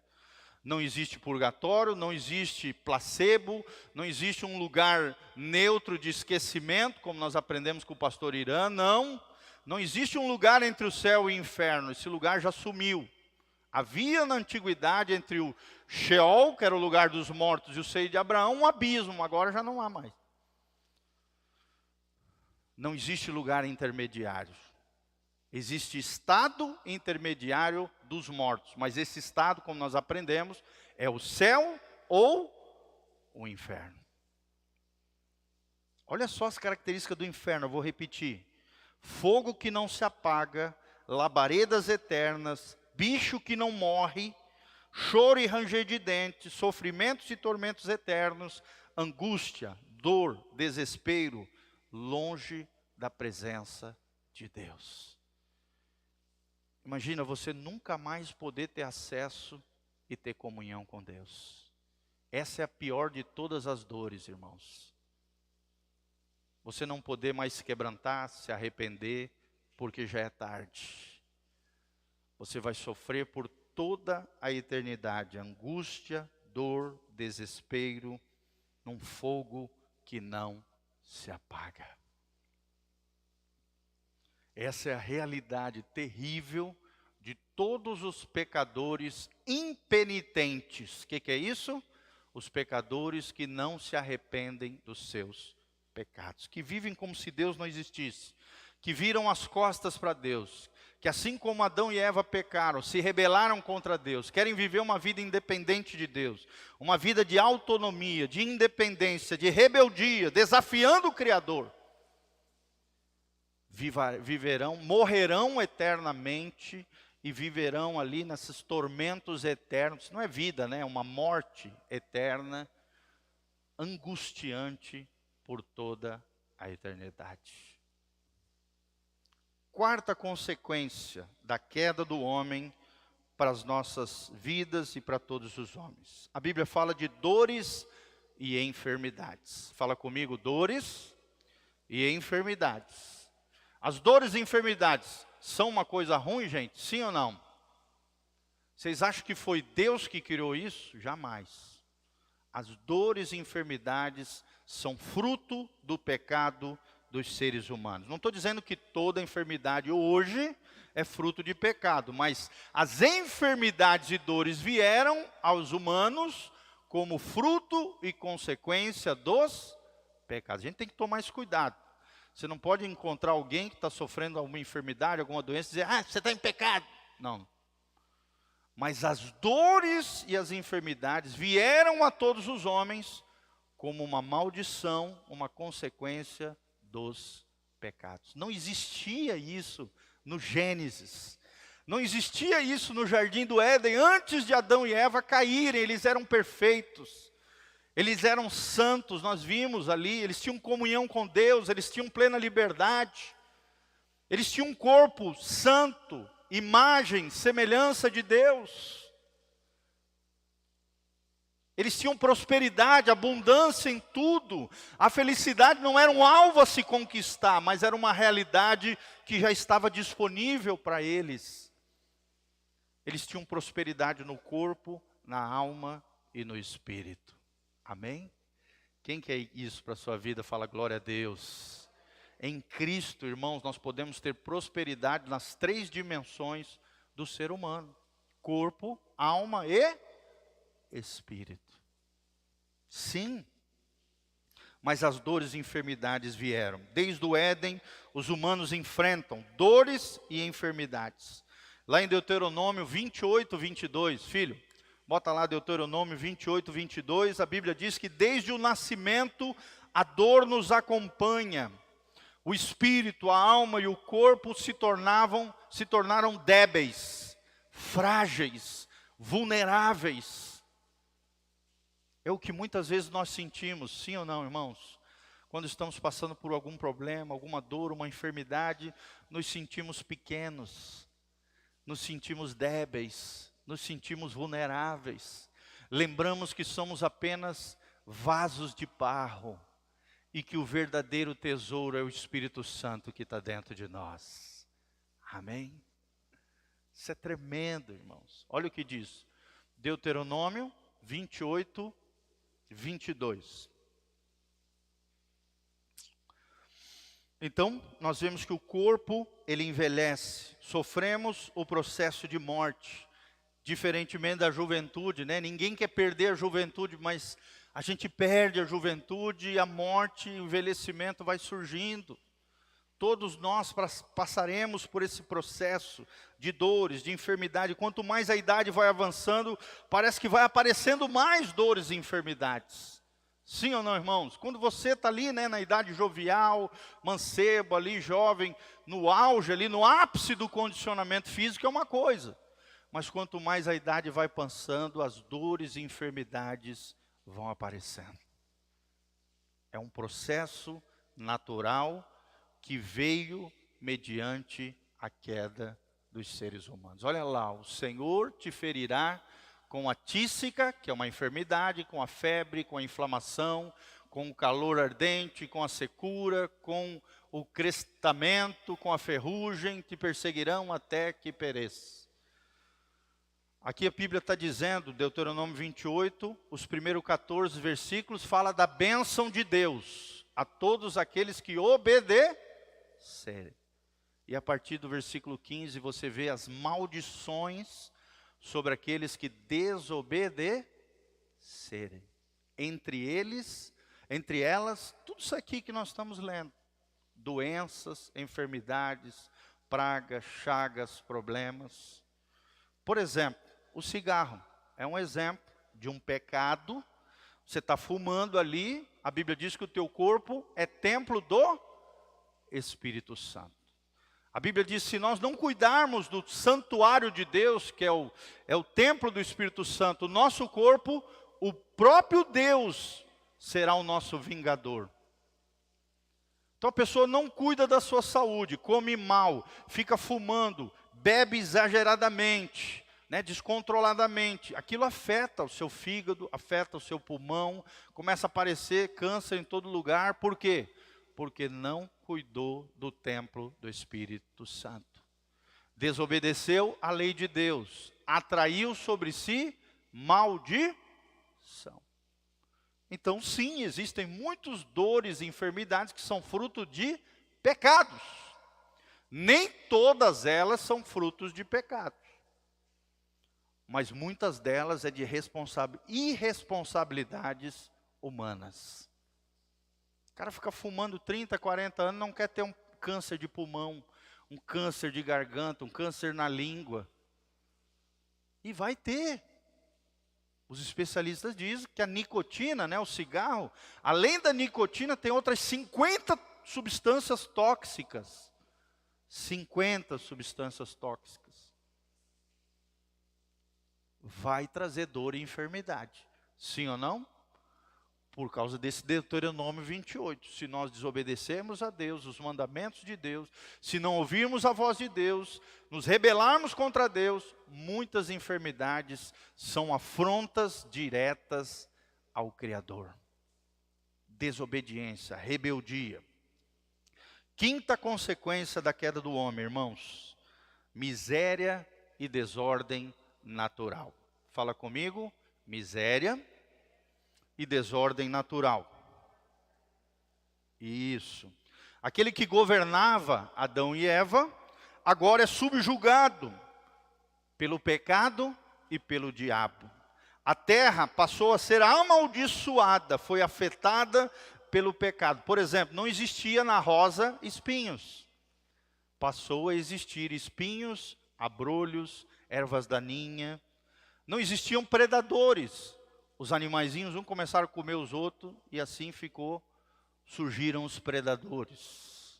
Não existe purgatório, não existe placebo, não existe um lugar neutro de esquecimento, como nós aprendemos com o pastor Irã, não. Não existe um lugar entre o céu e o inferno, esse lugar já sumiu. Havia na antiguidade entre o Sheol, que era o lugar dos mortos, e o seio de Abraão, um abismo, agora já não há mais. Não existe lugar intermediário. Existe estado intermediário dos mortos, mas esse estado, como nós aprendemos, é o céu ou o inferno. Olha só as características do inferno, eu vou repetir. Fogo que não se apaga, labaredas eternas, bicho que não morre, choro e ranger de dentes, sofrimentos e tormentos eternos, angústia, dor, desespero, longe da presença de Deus. Imagina você nunca mais poder ter acesso e ter comunhão com Deus. Essa é a pior de todas as dores, irmãos. Você não poder mais se quebrantar, se arrepender, porque já é tarde. Você vai sofrer por toda a eternidade, angústia, dor, desespero, num fogo que não se apaga. Essa é a realidade terrível de todos os pecadores impenitentes. O que é isso? Os pecadores que não se arrependem dos seus pecados, que vivem como se Deus não existisse, que viram as costas para Deus, que assim como Adão e Eva pecaram, se rebelaram contra Deus, querem viver uma vida independente de Deus, uma vida de autonomia, de independência, de rebeldia, desafiando o Criador. Viverão, morrerão eternamente e viverão ali nesses tormentos eternos. Isso não é vida, né? É uma morte eterna, angustiante por toda a eternidade. Quarta consequência da queda do homem para as nossas vidas e para todos os homens. A Bíblia fala de dores e enfermidades. Fala comigo, dores e enfermidades. As dores e enfermidades são uma coisa ruim, gente? Sim ou não? Vocês acham que foi Deus que criou isso? Jamais. As dores e enfermidades são fruto do pecado dos seres humanos. Não estou dizendo que toda enfermidade hoje é fruto de pecado, mas as enfermidades e dores vieram aos humanos como fruto e consequência dos pecados. A gente tem que tomar esse cuidado. Você não pode encontrar alguém que está sofrendo alguma enfermidade, alguma doença, e dizer, você está em pecado. Não. Mas as dores e as enfermidades vieram a todos os homens como uma maldição, uma consequência dos pecados. Não existia isso no Gênesis. Não existia isso no Jardim do Éden antes de Adão e Eva caírem. Eles eram perfeitos. Eles eram santos, nós vimos ali, eles tinham comunhão com Deus, eles tinham plena liberdade. Eles tinham um corpo santo, imagem, semelhança de Deus. Eles tinham prosperidade, abundância em tudo. A felicidade não era um alvo a se conquistar, mas era uma realidade que já estava disponível para eles. Eles tinham prosperidade no corpo, na alma e no espírito. Amém? Quem quer isso para a sua vida, fala glória a Deus. Em Cristo, irmãos, nós podemos ter prosperidade nas 3 dimensões do ser humano. corpo, alma e espírito. Sim. Mas as dores e enfermidades vieram. Desde o Éden, os humanos enfrentam dores e enfermidades. Lá em Deuteronômio 28, 22, filho, bota lá Deuteronômio 28, 22, a Bíblia diz que desde o nascimento a dor nos acompanha. O espírito, a alma e o corpo se tornaram débeis, frágeis, vulneráveis. É o que muitas vezes nós sentimos, sim ou não, irmãos? Quando estamos passando por algum problema, alguma dor, uma enfermidade, nos sentimos pequenos, nos sentimos débeis, nos sentimos vulneráveis. Lembramos que somos apenas vasos de barro e que o verdadeiro tesouro é o Espírito Santo que está dentro de nós. Amém? Isso é tremendo, irmãos. Olha o que diz Deuteronômio 28, 22. Então, nós vemos que o corpo, ele envelhece. Sofremos o processo de morte. Diferentemente da juventude, né? Ninguém quer perder a juventude, mas a gente perde a juventude e a morte, o envelhecimento vai surgindo. Todos nós passaremos por esse processo de dores, de enfermidade. Quanto mais a idade vai avançando, parece que vai aparecendo mais dores e enfermidades. Sim ou não, irmãos? Quando você está ali, né, na idade jovial, mancebo ali, jovem, no auge ali, no ápice do condicionamento físico é uma coisa. Mas quanto mais a idade vai passando, as dores e enfermidades vão aparecendo. É um processo natural que veio mediante a queda dos seres humanos. Olha lá, o Senhor te ferirá com a tísica, que é uma enfermidade, com a febre, com a inflamação, com o calor ardente, com a secura, com o crestamento, com a ferrugem, te perseguirão até que pereça. Aqui a Bíblia está dizendo, Deuteronômio 28, os primeiros 14 versículos, fala da bênção de Deus a todos aqueles que obedecerem. E a partir do versículo 15 você vê as maldições sobre aqueles que desobedecerem. Entre elas, tudo isso aqui que nós estamos lendo. Doenças, enfermidades, pragas, chagas, problemas. Por exemplo, o cigarro é um exemplo de um pecado. Você está fumando ali, a Bíblia diz que o teu corpo é templo do Espírito Santo. A Bíblia diz que se nós não cuidarmos do santuário de Deus, que é o templo do Espírito Santo, o nosso corpo, o próprio Deus será o nosso vingador. Então a pessoa não cuida da sua saúde, come mal, fica fumando, bebe exageradamente, né, descontroladamente. Aquilo afeta o seu fígado, afeta o seu pulmão, começa a aparecer câncer em todo lugar. Por quê? Porque não cuidou do templo do Espírito Santo. Desobedeceu a lei de Deus, atraiu sobre si maldição. Então sim, existem muitas dores e enfermidades que são fruto de pecados. Nem todas elas são frutos de pecados. Mas muitas delas é de irresponsabilidades humanas. O cara fica fumando 30, 40 anos, não quer ter um câncer de pulmão, um câncer de garganta, um câncer na língua. E vai ter. Os especialistas dizem que a nicotina, né, o cigarro, além da nicotina, tem outras 50 substâncias tóxicas. 50 substâncias tóxicas. Vai trazer dor e enfermidade. Sim ou não? Por causa desse Deuteronômio 28. Se nós desobedecermos a Deus, os mandamentos de Deus, se não ouvirmos a voz de Deus, nos rebelarmos contra Deus, muitas enfermidades são afrontas diretas ao Criador. Desobediência, rebeldia. Quinta consequência da queda do homem, irmãos: miséria e desordem natural. Fala comigo: miséria e desordem natural. Isso. Aquele que governava Adão e Eva, agora é subjugado pelo pecado e pelo diabo. A terra passou a ser amaldiçoada, foi afetada pelo pecado. Por exemplo, não existia na rosa espinhos. Passou a existir espinhos, abrolhos, ervas daninhas. Não existiam predadores. Os animaizinhos um começaram a comer os outros e assim surgiram os predadores.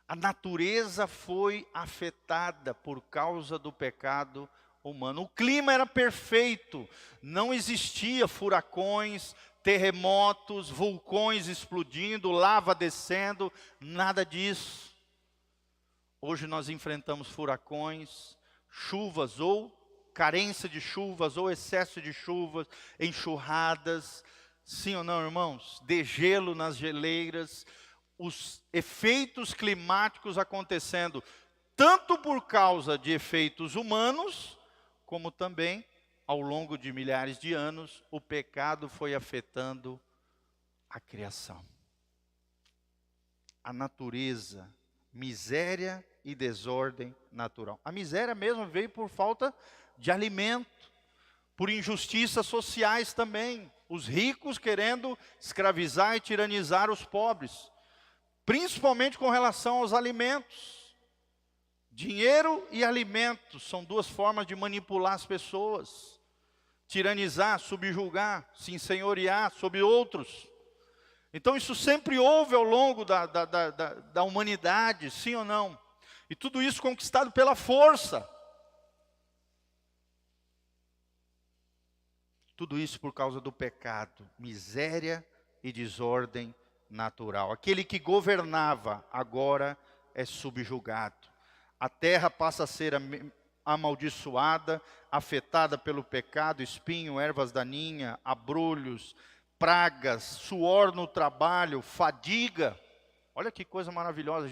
A natureza foi afetada por causa do pecado humano. O clima era perfeito, não existia furacões, terremotos, vulcões explodindo, lava descendo, nada disso. Hoje nós enfrentamos furacões, chuvas ou carência de chuvas ou excesso de chuvas, enxurradas, sim ou não, irmãos? Degelo nas geleiras, os efeitos climáticos acontecendo, tanto por causa de efeitos humanos, como também, ao longo de milhares de anos, o pecado foi afetando a criação. A natureza, miséria e desordem natural. A miséria mesmo veio por falta de alimento, por injustiças sociais também. Os ricos querendo escravizar e tiranizar os pobres, principalmente com relação aos alimentos. Dinheiro e alimentos são duas formas de manipular as pessoas. Tiranizar, subjugar, se ensenhorear sobre outros. Então isso sempre houve ao longo da humanidade, sim ou não? E tudo isso conquistado pela força. Tudo isso por causa do pecado, miséria e desordem natural. Aquele que governava agora é subjugado. A terra passa a ser amaldiçoada, afetada pelo pecado, espinho, ervas daninhas, abrolhos, pragas, suor no trabalho, fadiga. Olha que coisa maravilhosa,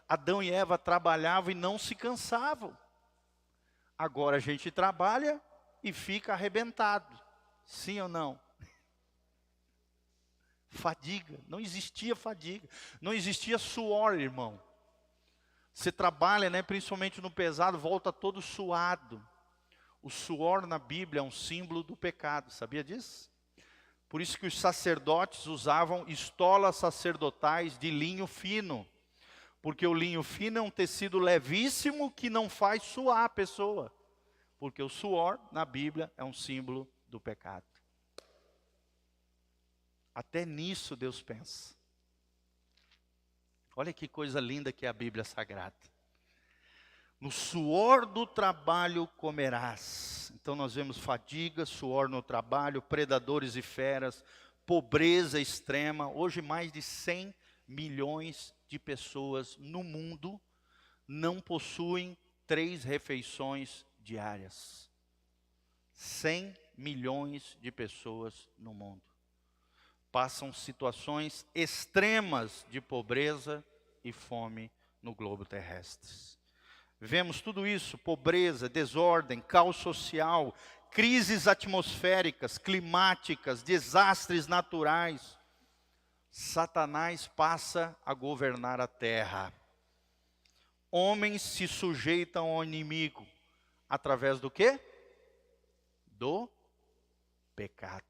Adão e Eva trabalhavam e não se cansavam. Agora a gente trabalha e fica arrebentado, sim ou não? Fadiga, não existia fadiga, não existia suor, irmão. Você trabalha, né, principalmente no pesado, volta todo suado. O suor na Bíblia é um símbolo do pecado, sabia disso? Por isso que os sacerdotes usavam estolas sacerdotais de linho fino. Porque o linho fino é um tecido levíssimo que não faz suar a pessoa. Porque o suor na Bíblia é um símbolo do pecado. Até nisso Deus pensa. Olha que coisa linda que é a Bíblia Sagrada. No suor do trabalho comerás. Então nós vemos fadiga, suor no trabalho, predadores e feras, pobreza extrema. Hoje mais de 100 milhões de pessoas no mundo não possuem 3 refeições diárias. 100 milhões de pessoas no mundo passam situações extremas de pobreza e fome no globo terrestre. Vemos tudo isso, pobreza, desordem, caos social, crises atmosféricas, climáticas, desastres naturais. Satanás passa a governar a terra. Homens se sujeitam ao inimigo. Através do quê? Do pecado.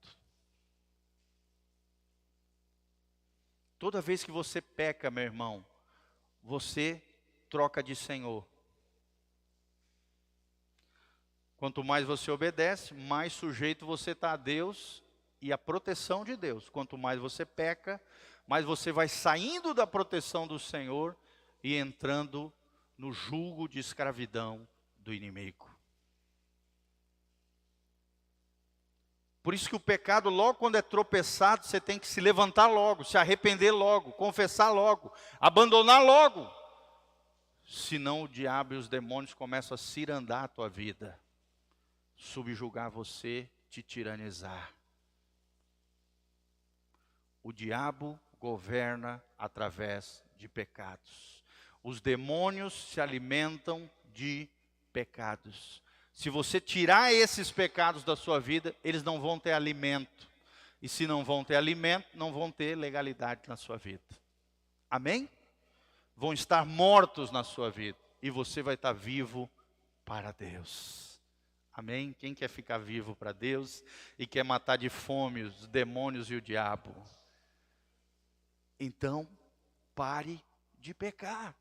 Toda vez que você peca, meu irmão, você troca de Senhor. Quanto mais você obedece, mais sujeito você está a Deus e à proteção de Deus. Quanto mais você peca, mais você vai saindo da proteção do Senhor e entrando no jugo de escravidão do inimigo. Por isso que o pecado, logo quando é tropeçado, você tem que se levantar logo, se arrepender logo, confessar logo, abandonar logo. Senão o diabo e os demônios começam a cirandar a tua vida, subjugar você, te tiranizar. O diabo governa através de pecados. Os demônios se alimentam de pecados. Se você tirar esses pecados da sua vida, eles não vão ter alimento. E se não vão ter alimento, não vão ter legalidade na sua vida. Amém? Vão estar mortos na sua vida. e você vai estar vivo para Deus. Amém? Quem quer ficar vivo para Deus e quer matar de fome os demônios e o diabo? Então, pare de pecar.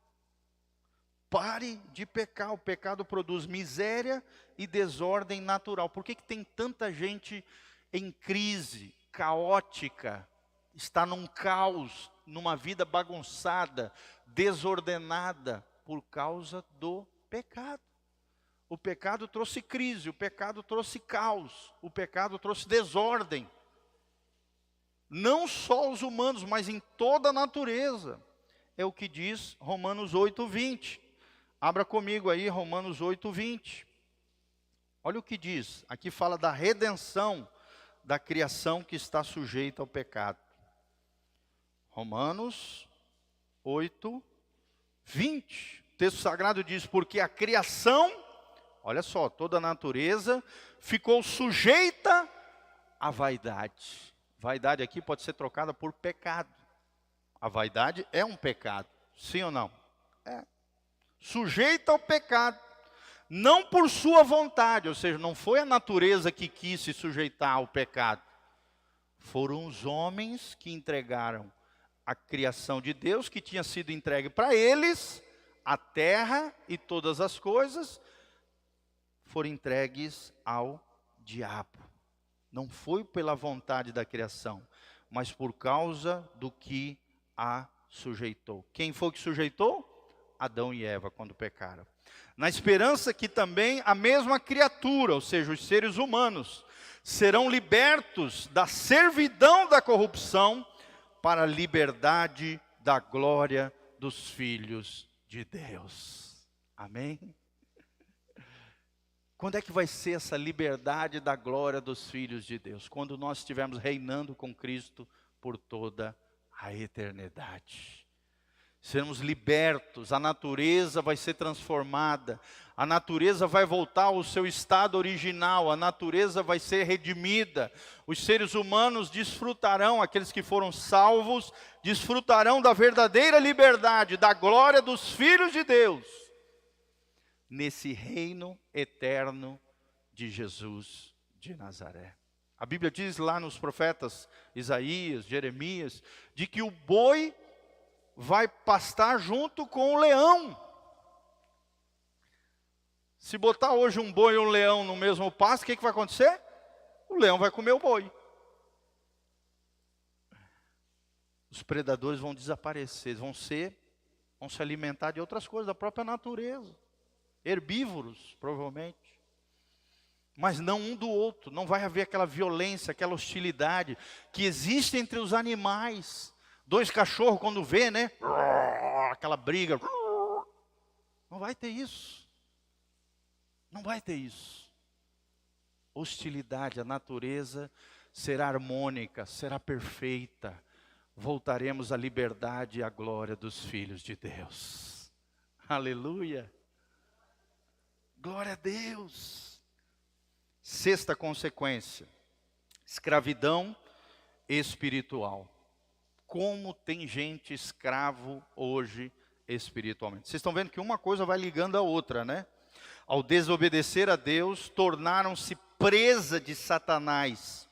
Pare de pecar. O pecado produz miséria e desordem natural. Por que tem tanta gente em crise, caótica, está num caos, numa vida bagunçada, desordenada, por causa do pecado? O pecado trouxe crise, o pecado trouxe caos, o pecado trouxe desordem. Não só os humanos, mas em toda a natureza. É o que diz Romanos 8:20. Abra comigo aí Romanos 8:20. Olha o que diz. Aqui fala da redenção da criação que está sujeita ao pecado. Romanos 8:20. O texto sagrado diz: porque a criação, olha só, toda a natureza ficou sujeita à vaidade. Vaidade aqui pode ser trocada por pecado. A vaidade é um pecado, sim ou não? É. Sujeita ao pecado, não por sua vontade, ou seja, não foi a natureza que quis se sujeitar ao pecado. Foram os homens que entregaram a criação de Deus, que tinha sido entregue para eles, a terra e todas as coisas, foram entregues ao diabo. Não foi pela vontade da criação, mas por causa do que a sujeitou. Quem foi que sujeitou? Adão e Eva, quando pecaram. Na esperança que também a mesma criatura, ou seja, os seres humanos, serão libertos da servidão da corrupção para a liberdade da glória dos filhos de Deus. Amém? Quando é que vai ser essa liberdade da glória dos filhos de Deus? Quando nós estivermos reinando com Cristo por toda a eternidade. Seremos libertos, a natureza vai ser transformada, a natureza vai voltar ao seu estado original, a natureza vai ser redimida, os seres humanos desfrutarão, aqueles que foram salvos, desfrutarão da verdadeira liberdade, da glória dos filhos de Deus, nesse reino eterno de Jesus de Nazaré. A Bíblia diz lá nos profetas Isaías, Jeremias, de que o boi vai pastar junto com o leão. Se botar hoje um boi e um leão no mesmo pasto, o que vai acontecer? O leão vai comer o boi. Os predadores vão desaparecer, vão se alimentar de outras coisas, da própria natureza. Herbívoros, provavelmente. Mas não um do outro, não vai haver aquela violência, aquela hostilidade que existe entre os animais. Dois cachorros quando vê, né? Aquela briga. Não vai ter isso. Não vai ter isso. Hostilidade, a natureza será harmônica, será perfeita. Voltaremos à liberdade e à glória dos filhos de Deus. Aleluia. Glória a Deus. Sexta consequência, escravidão espiritual. Como tem gente escravo hoje espiritualmente. Vocês estão vendo que uma coisa vai ligando a outra, né? Ao desobedecer a Deus, tornaram-se presa de Satanás.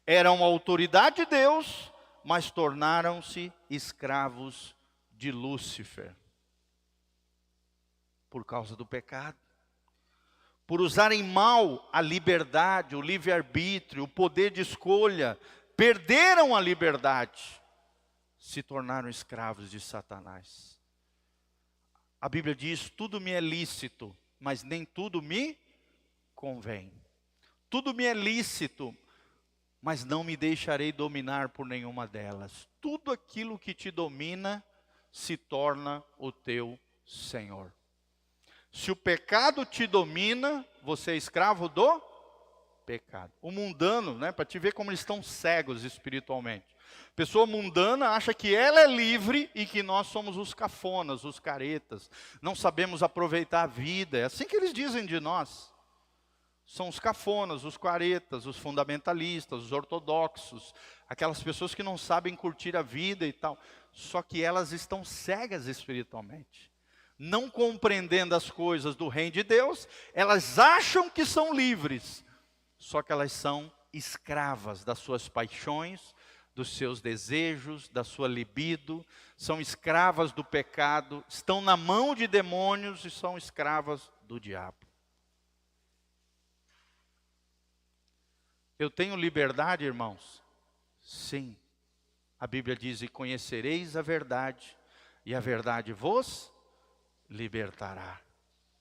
Eram autoridade de Deus, mas tornaram-se escravos de Lúcifer. Por causa do pecado. Por usarem mal a liberdade, o livre-arbítrio, o poder de escolha, perderam a liberdade, se tornaram escravos de Satanás. A Bíblia diz: tudo me é lícito, mas nem tudo me convém. Tudo me é lícito, mas não me deixarei dominar por nenhuma delas. Tudo aquilo que te domina se torna o teu senhor. Se o pecado te domina, você é escravo do pecado. O mundano, né, para te ver como eles estão cegos espiritualmente. Pessoa mundana acha que ela é livre e que nós somos os cafonas, os caretas. Não sabemos aproveitar a vida. É assim que eles dizem de nós. São os cafonas, os caretas, os fundamentalistas, os ortodoxos. Aquelas pessoas que não sabem curtir a vida e tal. Só que elas estão cegas espiritualmente. não compreendendo as coisas do reino de Deus, elas acham que são livres, só que elas são escravas das suas paixões, dos seus desejos, da sua libido, são escravas do pecado, estão na mão de demônios e são escravas do diabo. Eu tenho liberdade, irmãos? Sim. A Bíblia diz, e conhecereis a verdade, e a verdade vos libertará.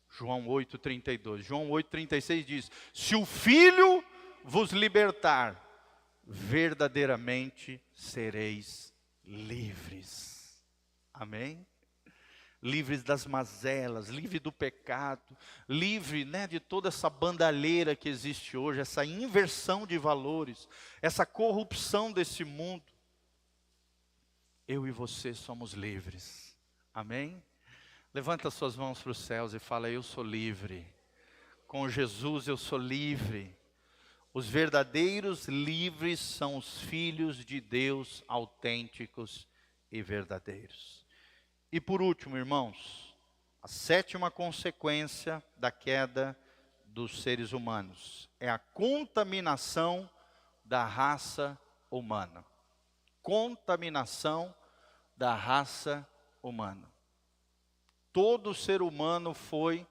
João 8,32. João 8,36 diz, se o Filho vos libertar, verdadeiramente sereis livres. Amém? Livres das mazelas, livre do pecado, livre, né, de toda essa bandalheira que existe hoje, essa inversão de valores, essa corrupção desse mundo. Eu e você somos livres. Amém? Levanta suas mãos para os céus e fala, eu sou livre. Com Jesus eu sou livre. Os verdadeiros livres são os filhos de Deus autênticos e verdadeiros. E por último, irmãos, a sétima consequência da queda dos seres humanos é a contaminação da raça humana. Contaminação da raça humana. Todo ser humano foi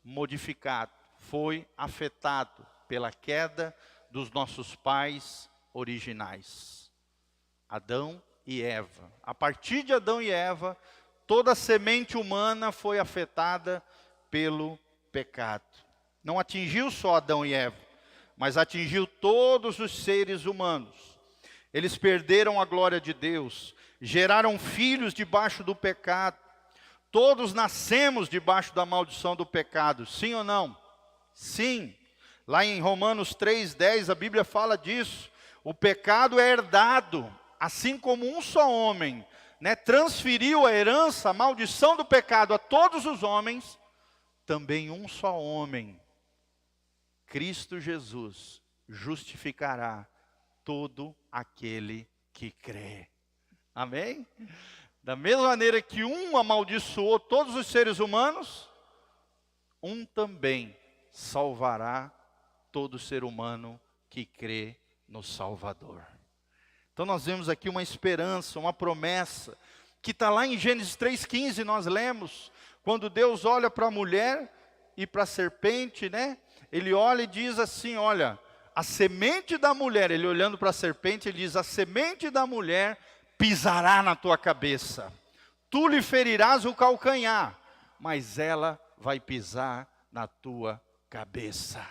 modificado, foi afetado pela queda dos nossos pais originais, Adão e Eva. A partir de Adão e Eva, toda a semente humana foi afetada pelo pecado. Não atingiu só Adão e Eva, mas atingiu todos os seres humanos. Eles perderam a glória de Deus, geraram filhos debaixo do pecado. Todos nascemos debaixo da maldição do pecado, sim ou não? Sim. Lá em Romanos 3,10 a Bíblia fala disso. O pecado é herdado, assim como um só homem, né, transferiu a herança, a maldição do pecado a todos os homens, também um só homem, Cristo Jesus, justificará todo aquele que crê. Amém? Da mesma maneira que um amaldiçoou todos os seres humanos, um também salvará todo ser humano que crê no Salvador. Então nós vemos aqui uma esperança, uma promessa, que está lá em Gênesis 3,15, nós lemos, quando Deus olha para a mulher e para a serpente, né? Ele olha e diz assim, olha, a semente da mulher, ele olhando para a serpente, ele diz, a semente da mulher pisará na tua cabeça, tu lhe ferirás o calcanhar, mas ela vai pisar na tua cabeça.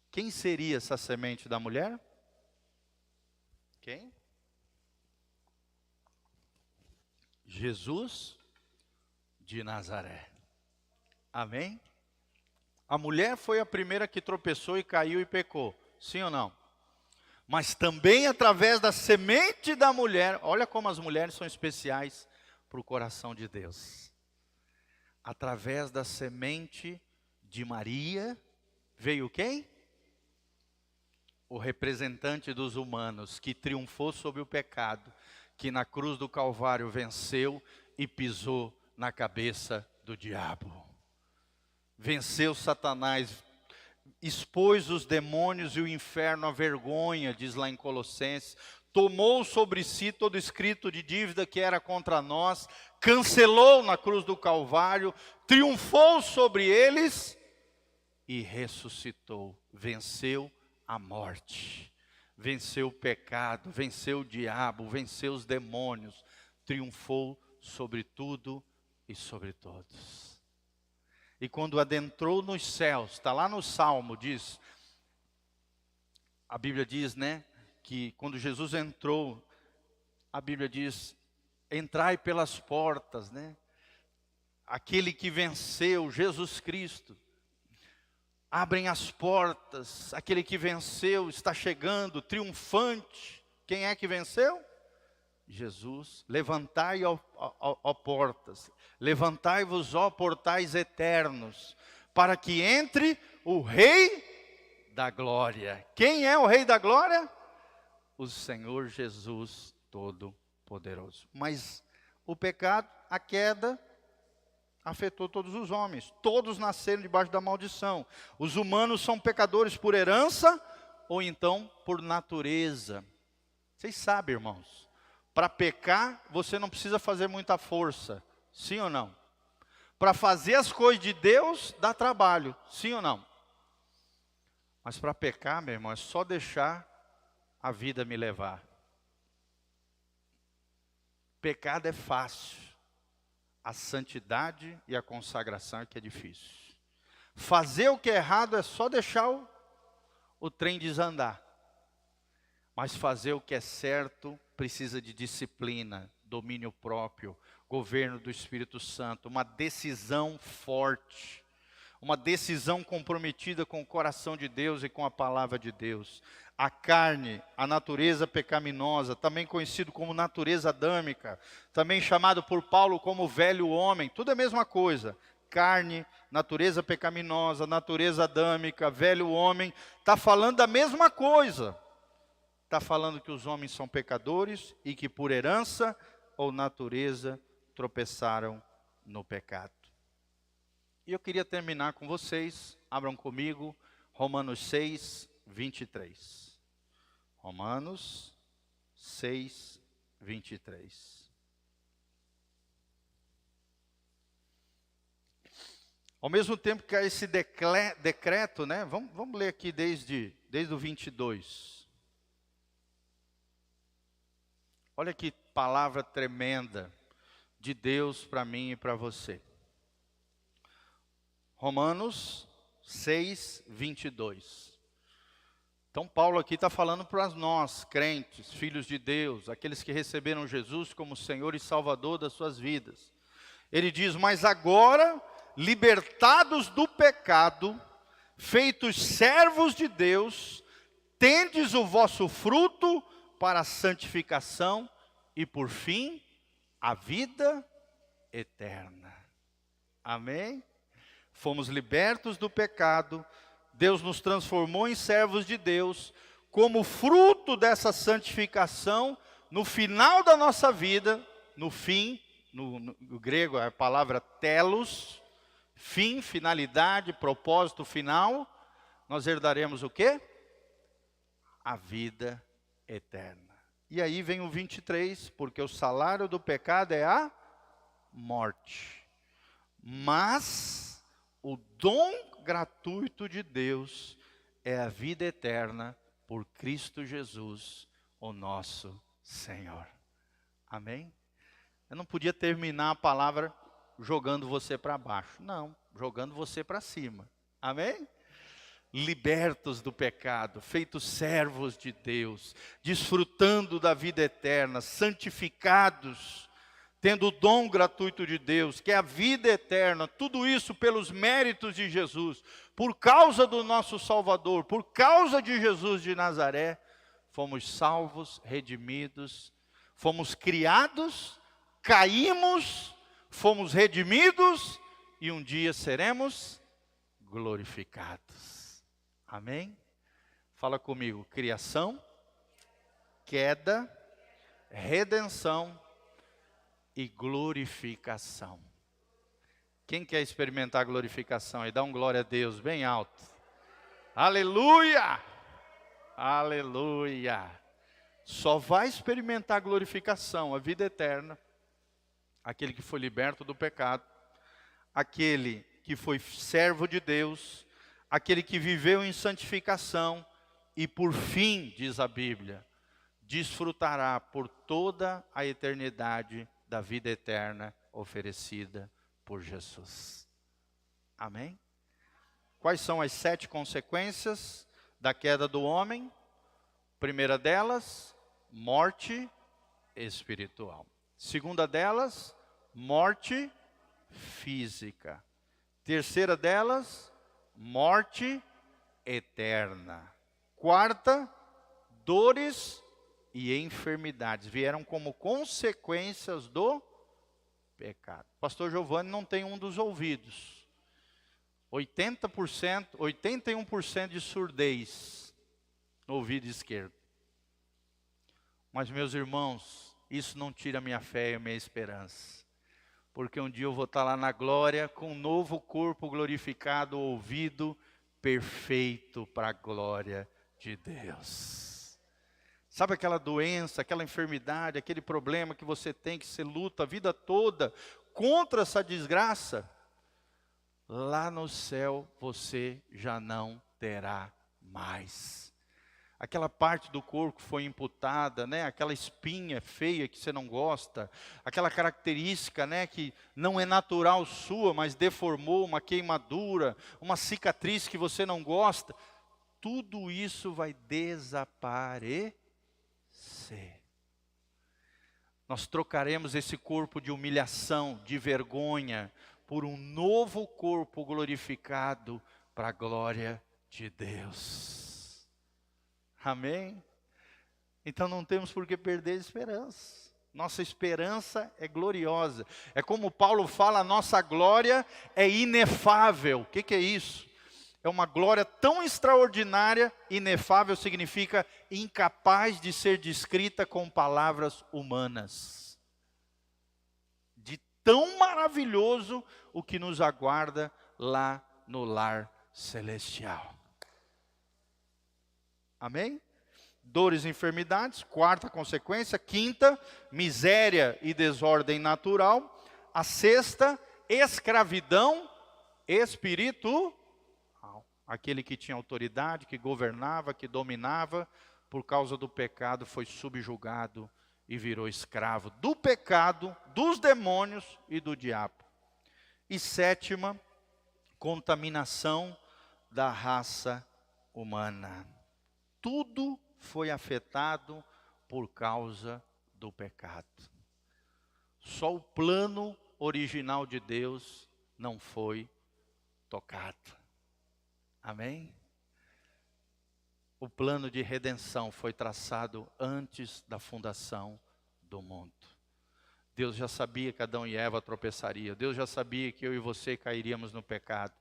Quem seria essa semente da mulher? Quem? Jesus de Nazaré. Amém? A mulher foi a primeira que tropeçou e caiu e pecou. Sim ou não? Mas também através da semente da mulher, olha como as mulheres são especiais para o coração de Deus. Através da semente de Maria, veio quem? O representante dos humanos, que triunfou sobre o pecado, que na cruz do Calvário venceu e pisou na cabeça do diabo. Venceu Satanás, expôs os demônios e o inferno à vergonha, diz lá em Colossenses, tomou sobre si todo escrito de dívida que era contra nós, cancelou na cruz do Calvário, triunfou sobre eles e ressuscitou, venceu a morte, venceu o pecado, venceu o diabo, venceu os demônios, triunfou sobre tudo e sobre todos. E quando adentrou nos céus, está lá no Salmo, diz, a Bíblia diz, né, que quando Jesus entrou, a Bíblia diz, entrai pelas portas, né, aquele que venceu, Jesus Cristo, abrem as portas, aquele que venceu está chegando, triunfante. Quem é que venceu? Jesus. Levantai, ó portas, levantai-vos, ó portais eternos, para que entre o Rei da Glória. Quem é o Rei da Glória? O Senhor Jesus Todo-Poderoso. Mas o pecado, a queda, afetou todos os homens. Todos nasceram debaixo da maldição. Os humanos são pecadores por herança ou então por natureza. Vocês sabem, irmãos, para pecar você não precisa fazer muita força, sim ou não? Para fazer as coisas de Deus dá trabalho, sim ou não? Mas para pecar, meu irmão, é só deixar a vida me levar. Pecado é fácil. A santidade e a consagração é que é difícil. Fazer o que é errado é só deixar o trem desandar. Mas fazer o que é certo precisa de disciplina, domínio próprio, governo do Espírito Santo, uma decisão forte, uma decisão comprometida com o coração de Deus e com a palavra de Deus. A carne, a natureza pecaminosa, também conhecido como natureza adâmica, também chamado por Paulo como velho homem, tudo é a mesma coisa. Carne, natureza pecaminosa, natureza adâmica, velho homem, está falando da mesma coisa. Está falando que os homens são pecadores e que por herança ou natureza tropeçaram no pecado. E eu queria terminar com vocês, abram comigo, Romanos 6, 23. Romanos 6, 23. Ao mesmo tempo que há esse decreto, né? Vamos ler aqui desde o 22. Olha que palavra tremenda de Deus para mim e para você. Romanos 6, 22. Então Paulo aqui está falando para nós, crentes, filhos de Deus, aqueles que receberam Jesus como Senhor e Salvador das suas vidas. Ele diz, mas agora, libertados do pecado, feitos servos de Deus, tendes o vosso fruto para a santificação e por fim, a vida eterna. Amém? Fomos libertos do pecado, Deus nos transformou em servos de Deus, como fruto dessa santificação, no final da nossa vida, no fim, no grego é a palavra telos, fim, finalidade, propósito final, nós herdaremos o quê? A vida eterna. E aí vem o 23, porque o salário do pecado é a morte. Mas o dom gratuito de Deus é a vida eterna por Cristo Jesus, o nosso Senhor. Amém? Eu não podia terminar a palavra jogando você para baixo. Não, jogando você para cima. Amém? Libertos do pecado, feitos servos de Deus, desfrutando da vida eterna, santificados, tendo o dom gratuito de Deus, que é a vida eterna, tudo isso pelos méritos de Jesus, por causa do nosso Salvador, por causa de Jesus de Nazaré, fomos salvos, redimidos, fomos criados, caímos, fomos redimidos e um dia seremos glorificados. Amém? Fala comigo, criação, queda, redenção e glorificação. Quem quer experimentar a glorificação e dá um glória a Deus bem alto? Aleluia! Aleluia! Só vai experimentar a glorificação, a vida eterna, aquele que foi liberto do pecado, aquele que foi servo de Deus, aquele que viveu em santificação e por fim, diz a Bíblia, desfrutará por toda a eternidade da vida eterna oferecida por Jesus. Amém? Quais são as 7 consequências da queda do homem? Primeira delas, morte espiritual. Segunda delas, morte física. Terceira delas, morte eterna. Quarta, dores e enfermidades. Vieram como consequências do pecado. Pastor Giovanni não tem um dos ouvidos. 80%, 81% de surdez no ouvido esquerdo. Mas, meus irmãos, isso não tira a minha fé e a minha esperança. porque um dia eu vou estar lá na glória com um novo corpo glorificado, ouvido perfeito para a glória de Deus. Sabe aquela doença, aquela enfermidade, aquele problema que você tem, que você luta a vida toda contra essa desgraça? Lá no céu você já não terá mais. Aquela parte do corpo que foi imputada, né? Aquela espinha feia que você não gosta, aquela característica, né, que não é natural sua, mas deformou, uma queimadura, uma cicatriz que você não gosta, tudo isso vai desaparecer. Nós trocaremos esse corpo de humilhação, de vergonha, por um novo corpo glorificado para a glória de Deus. Amém? Então não temos por que perder a esperança. Nossa esperança é gloriosa. É como Paulo fala, a nossa glória é inefável. O que é isso? É uma glória tão extraordinária, inefável significa incapaz de ser descrita com palavras humanas. De tão maravilhoso o que nos aguarda lá no lar celestial. Amém? Dores e enfermidades, quarta consequência. Quinta, miséria e desordem natural. A sexta, escravidão espiritual. Aquele que tinha autoridade, que governava, que dominava, por causa do pecado foi subjugado e virou escravo do pecado, dos demônios e do diabo. E sétima, contaminação da raça humana. Tudo foi afetado por causa do pecado. Só o plano original de Deus não foi tocado. Amém? O plano de redenção foi traçado antes da fundação do mundo. Deus já sabia que Adão e Eva tropeçariam. Deus já sabia que eu e você cairíamos no pecado.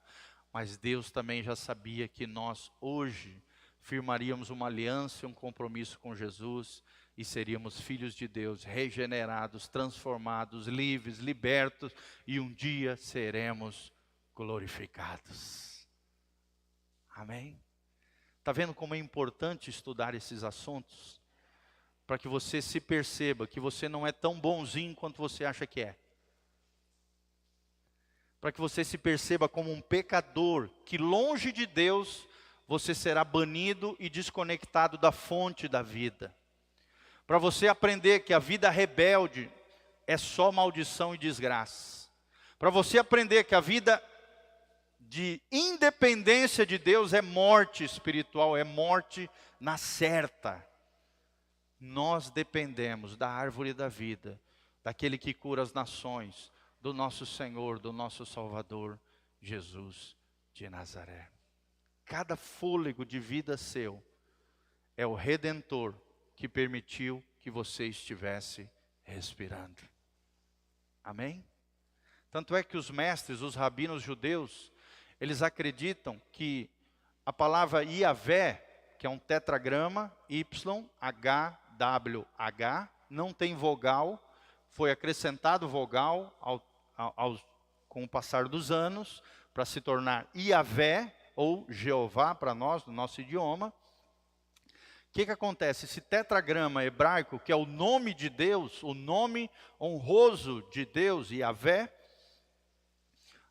Mas Deus também já sabia que nós hoje firmaríamos uma aliança e um compromisso com Jesus e seríamos filhos de Deus, regenerados, transformados, livres, libertos, e um dia seremos glorificados. Amém? Está vendo como é importante estudar esses assuntos? Para que você se perceba que você não é tão bonzinho quanto você acha que é. Para que você se perceba como um pecador, que longe de Deus você será banido e desconectado da fonte da vida. Para você aprender que a vida rebelde é só maldição e desgraça. Para você aprender que a vida de independência de Deus é morte espiritual, é morte na certa. Nós dependemos da árvore da vida, daquele que cura as nações, do nosso Senhor, do nosso Salvador, Jesus de Nazaré. Cada fôlego de vida seu é o Redentor que permitiu que você estivesse respirando. Amém? Tanto é que os mestres, os rabinos judeus, eles acreditam que a palavra Yahvé, que é um tetragrama, YHWH, não tem vogal, foi acrescentado vogal com o passar dos anos, para se tornar Yahvé, ou Jeová para nós, no nosso idioma. O que acontece? Esse tetragrama hebraico, que é o nome de Deus, o nome honroso de Deus, Yahvé,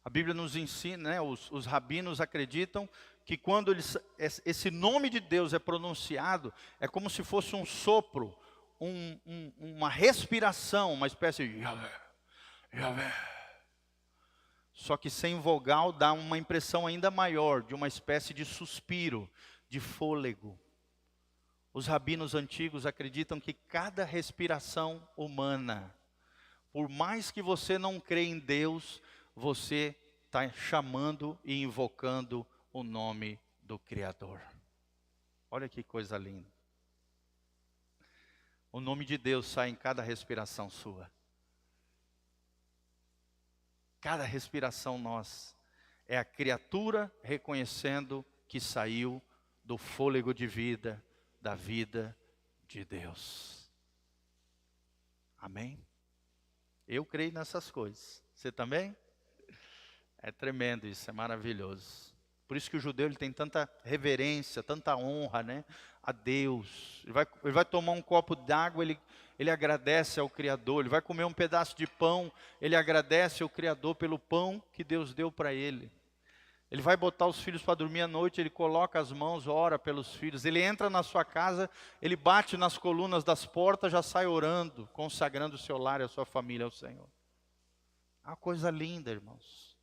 a Bíblia nos ensina, né, os rabinos acreditam que quando esse nome de Deus é pronunciado, é como se fosse um sopro, uma respiração, uma espécie de Yahvé, Yahvé. Só que sem vogal dá uma impressão ainda maior, de uma espécie de suspiro, de fôlego. Os rabinos antigos acreditam que cada respiração humana, por mais que você não crê em Deus, você está chamando e invocando o nome do Criador. Olha que coisa linda. O nome de Deus sai em cada respiração sua. Cada respiração nossa é a criatura reconhecendo que saiu do fôlego de vida, da vida de Deus. Amém? Eu creio nessas coisas. Você também? É tremendo isso, é maravilhoso. Por isso que o judeu ele tem tanta reverência, tanta honra, né, a Deus. Ele vai tomar um copo d'água, ele agradece ao Criador. Ele vai comer um pedaço de pão, ele agradece ao Criador pelo pão que Deus deu para ele. Ele vai botar os filhos para dormir à noite, ele coloca as mãos, ora pelos filhos. Ele entra na sua casa, ele bate nas colunas das portas, já sai orando, consagrando o seu lar e a sua família ao Senhor. É uma coisa linda, irmãos.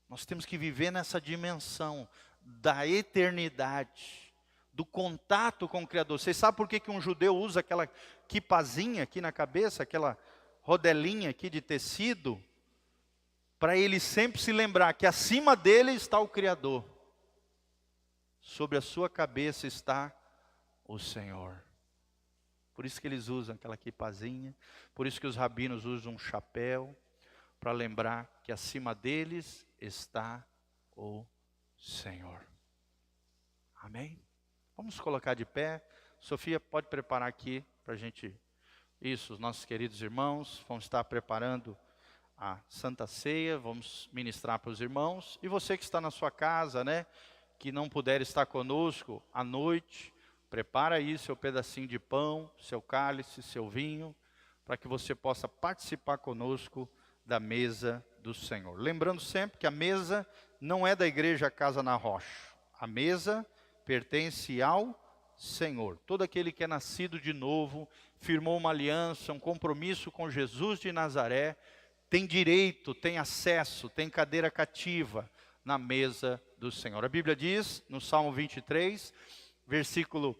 Nós temos que viver nessa dimensão da eternidade, do contato com o Criador. Vocês sabem por que um judeu usa aquela quipazinha aqui na cabeça, aquela rodelinha aqui de tecido? Para ele sempre se lembrar que acima dele está o Criador. Sobre a sua cabeça está o Senhor. Por isso que eles usam aquela quipazinha, por isso que os rabinos usam um chapéu, para lembrar que acima deles está o Senhor. Amém? Vamos colocar de pé. Sofia, pode preparar aqui para a gente. Isso, os nossos queridos irmãos vão estar preparando a Santa Ceia. Vamos ministrar para os irmãos. E você que está na sua casa, né, que não puder estar conosco à noite, prepara aí seu pedacinho de pão, seu cálice, seu vinho, para que você possa participar conosco da mesa do Senhor. Lembrando sempre que a mesa não é da igreja Casa na Rocha. A mesa pertence ao Senhor. Todo aquele que é nascido de novo, firmou uma aliança, um compromisso com Jesus de Nazaré, tem direito, tem acesso, tem cadeira cativa na mesa do Senhor. A Bíblia diz, no Salmo 23, versículo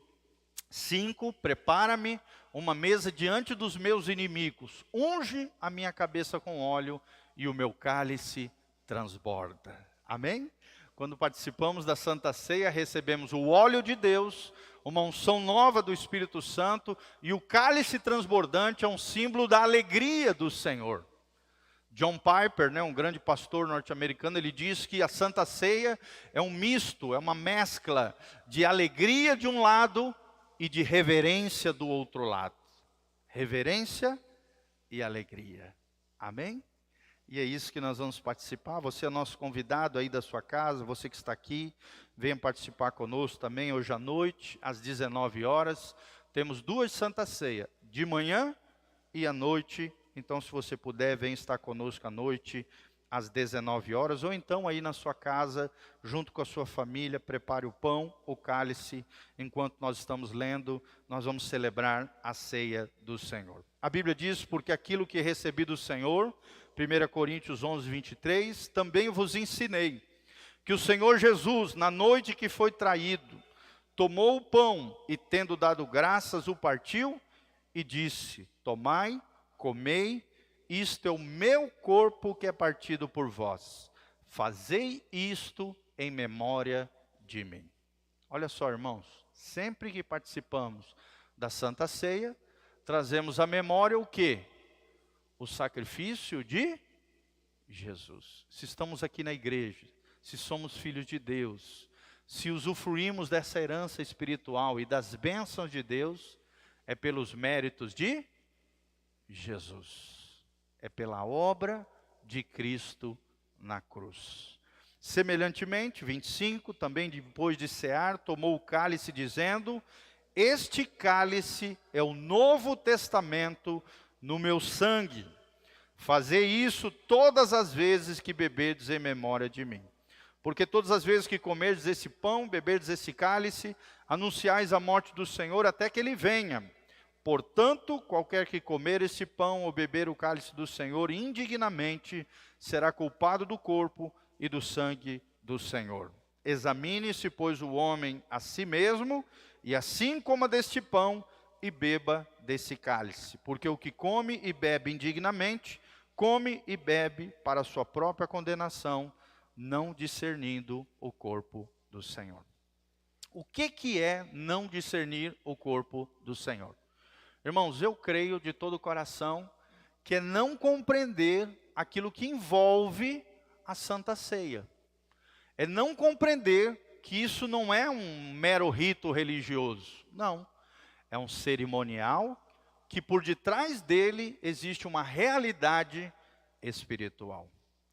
5, prepara-me uma mesa diante dos meus inimigos, unge a minha cabeça com óleo e o meu cálice transborda. Amém? Quando participamos da Santa Ceia, recebemos o óleo de Deus, uma unção nova do Espírito Santo, e o cálice transbordante é um símbolo da alegria do Senhor. John Piper, né, um grande pastor norte-americano, ele diz que a Santa Ceia é um misto, é uma mescla de alegria de um lado e de reverência do outro lado. Reverência e alegria. Amém? E é isso que nós vamos participar. Você é nosso convidado aí da sua casa, você que está aqui, venha participar conosco também hoje à noite, às 19 horas. Temos 2 Santa Ceia, de manhã e à noite. Então, se você puder, venha estar conosco à noite, às 19 horas, ou então aí na sua casa, junto com a sua família, prepare o pão, o cálice, enquanto nós estamos lendo, nós vamos celebrar a ceia do Senhor. A Bíblia diz, porque aquilo que recebi do Senhor, 1 Coríntios 11, 23, também vos ensinei, que o Senhor Jesus, na noite que foi traído, tomou o pão e tendo dado graças, o partiu e disse, tomai, comei, isto é o meu corpo que é partido por vós. Fazei isto em memória de mim. Olha só, irmãos, sempre que participamos da Santa Ceia, trazemos à memória o quê? O sacrifício de Jesus. Se estamos aqui na igreja, se somos filhos de Deus, se usufruímos dessa herança espiritual e das bênçãos de Deus, é pelos méritos de Jesus. É pela obra de Cristo na cruz. Semelhantemente, 25, também depois de cear, tomou o cálice dizendo, este cálice é o novo testamento no meu sangue. Fazei isso todas as vezes que beberdes em memória de mim. Porque todas as vezes que comerdes esse pão, beberdes esse cálice, anunciais a morte do Senhor até que Ele venha. Portanto, qualquer que comer esse pão ou beber o cálice do Senhor indignamente, será culpado do corpo e do sangue do Senhor. Examine-se, pois, o homem a si mesmo, e assim coma deste pão e beba desse cálice. Porque o que come e bebe indignamente, come e bebe para a sua própria condenação, não discernindo o corpo do Senhor. O que é não discernir o corpo do Senhor? Irmãos, eu creio de todo o coração que é não compreender aquilo que envolve a Santa Ceia. É não compreender que isso não é um mero rito religioso. Não. É um cerimonial que por detrás dele existe uma realidade espiritual.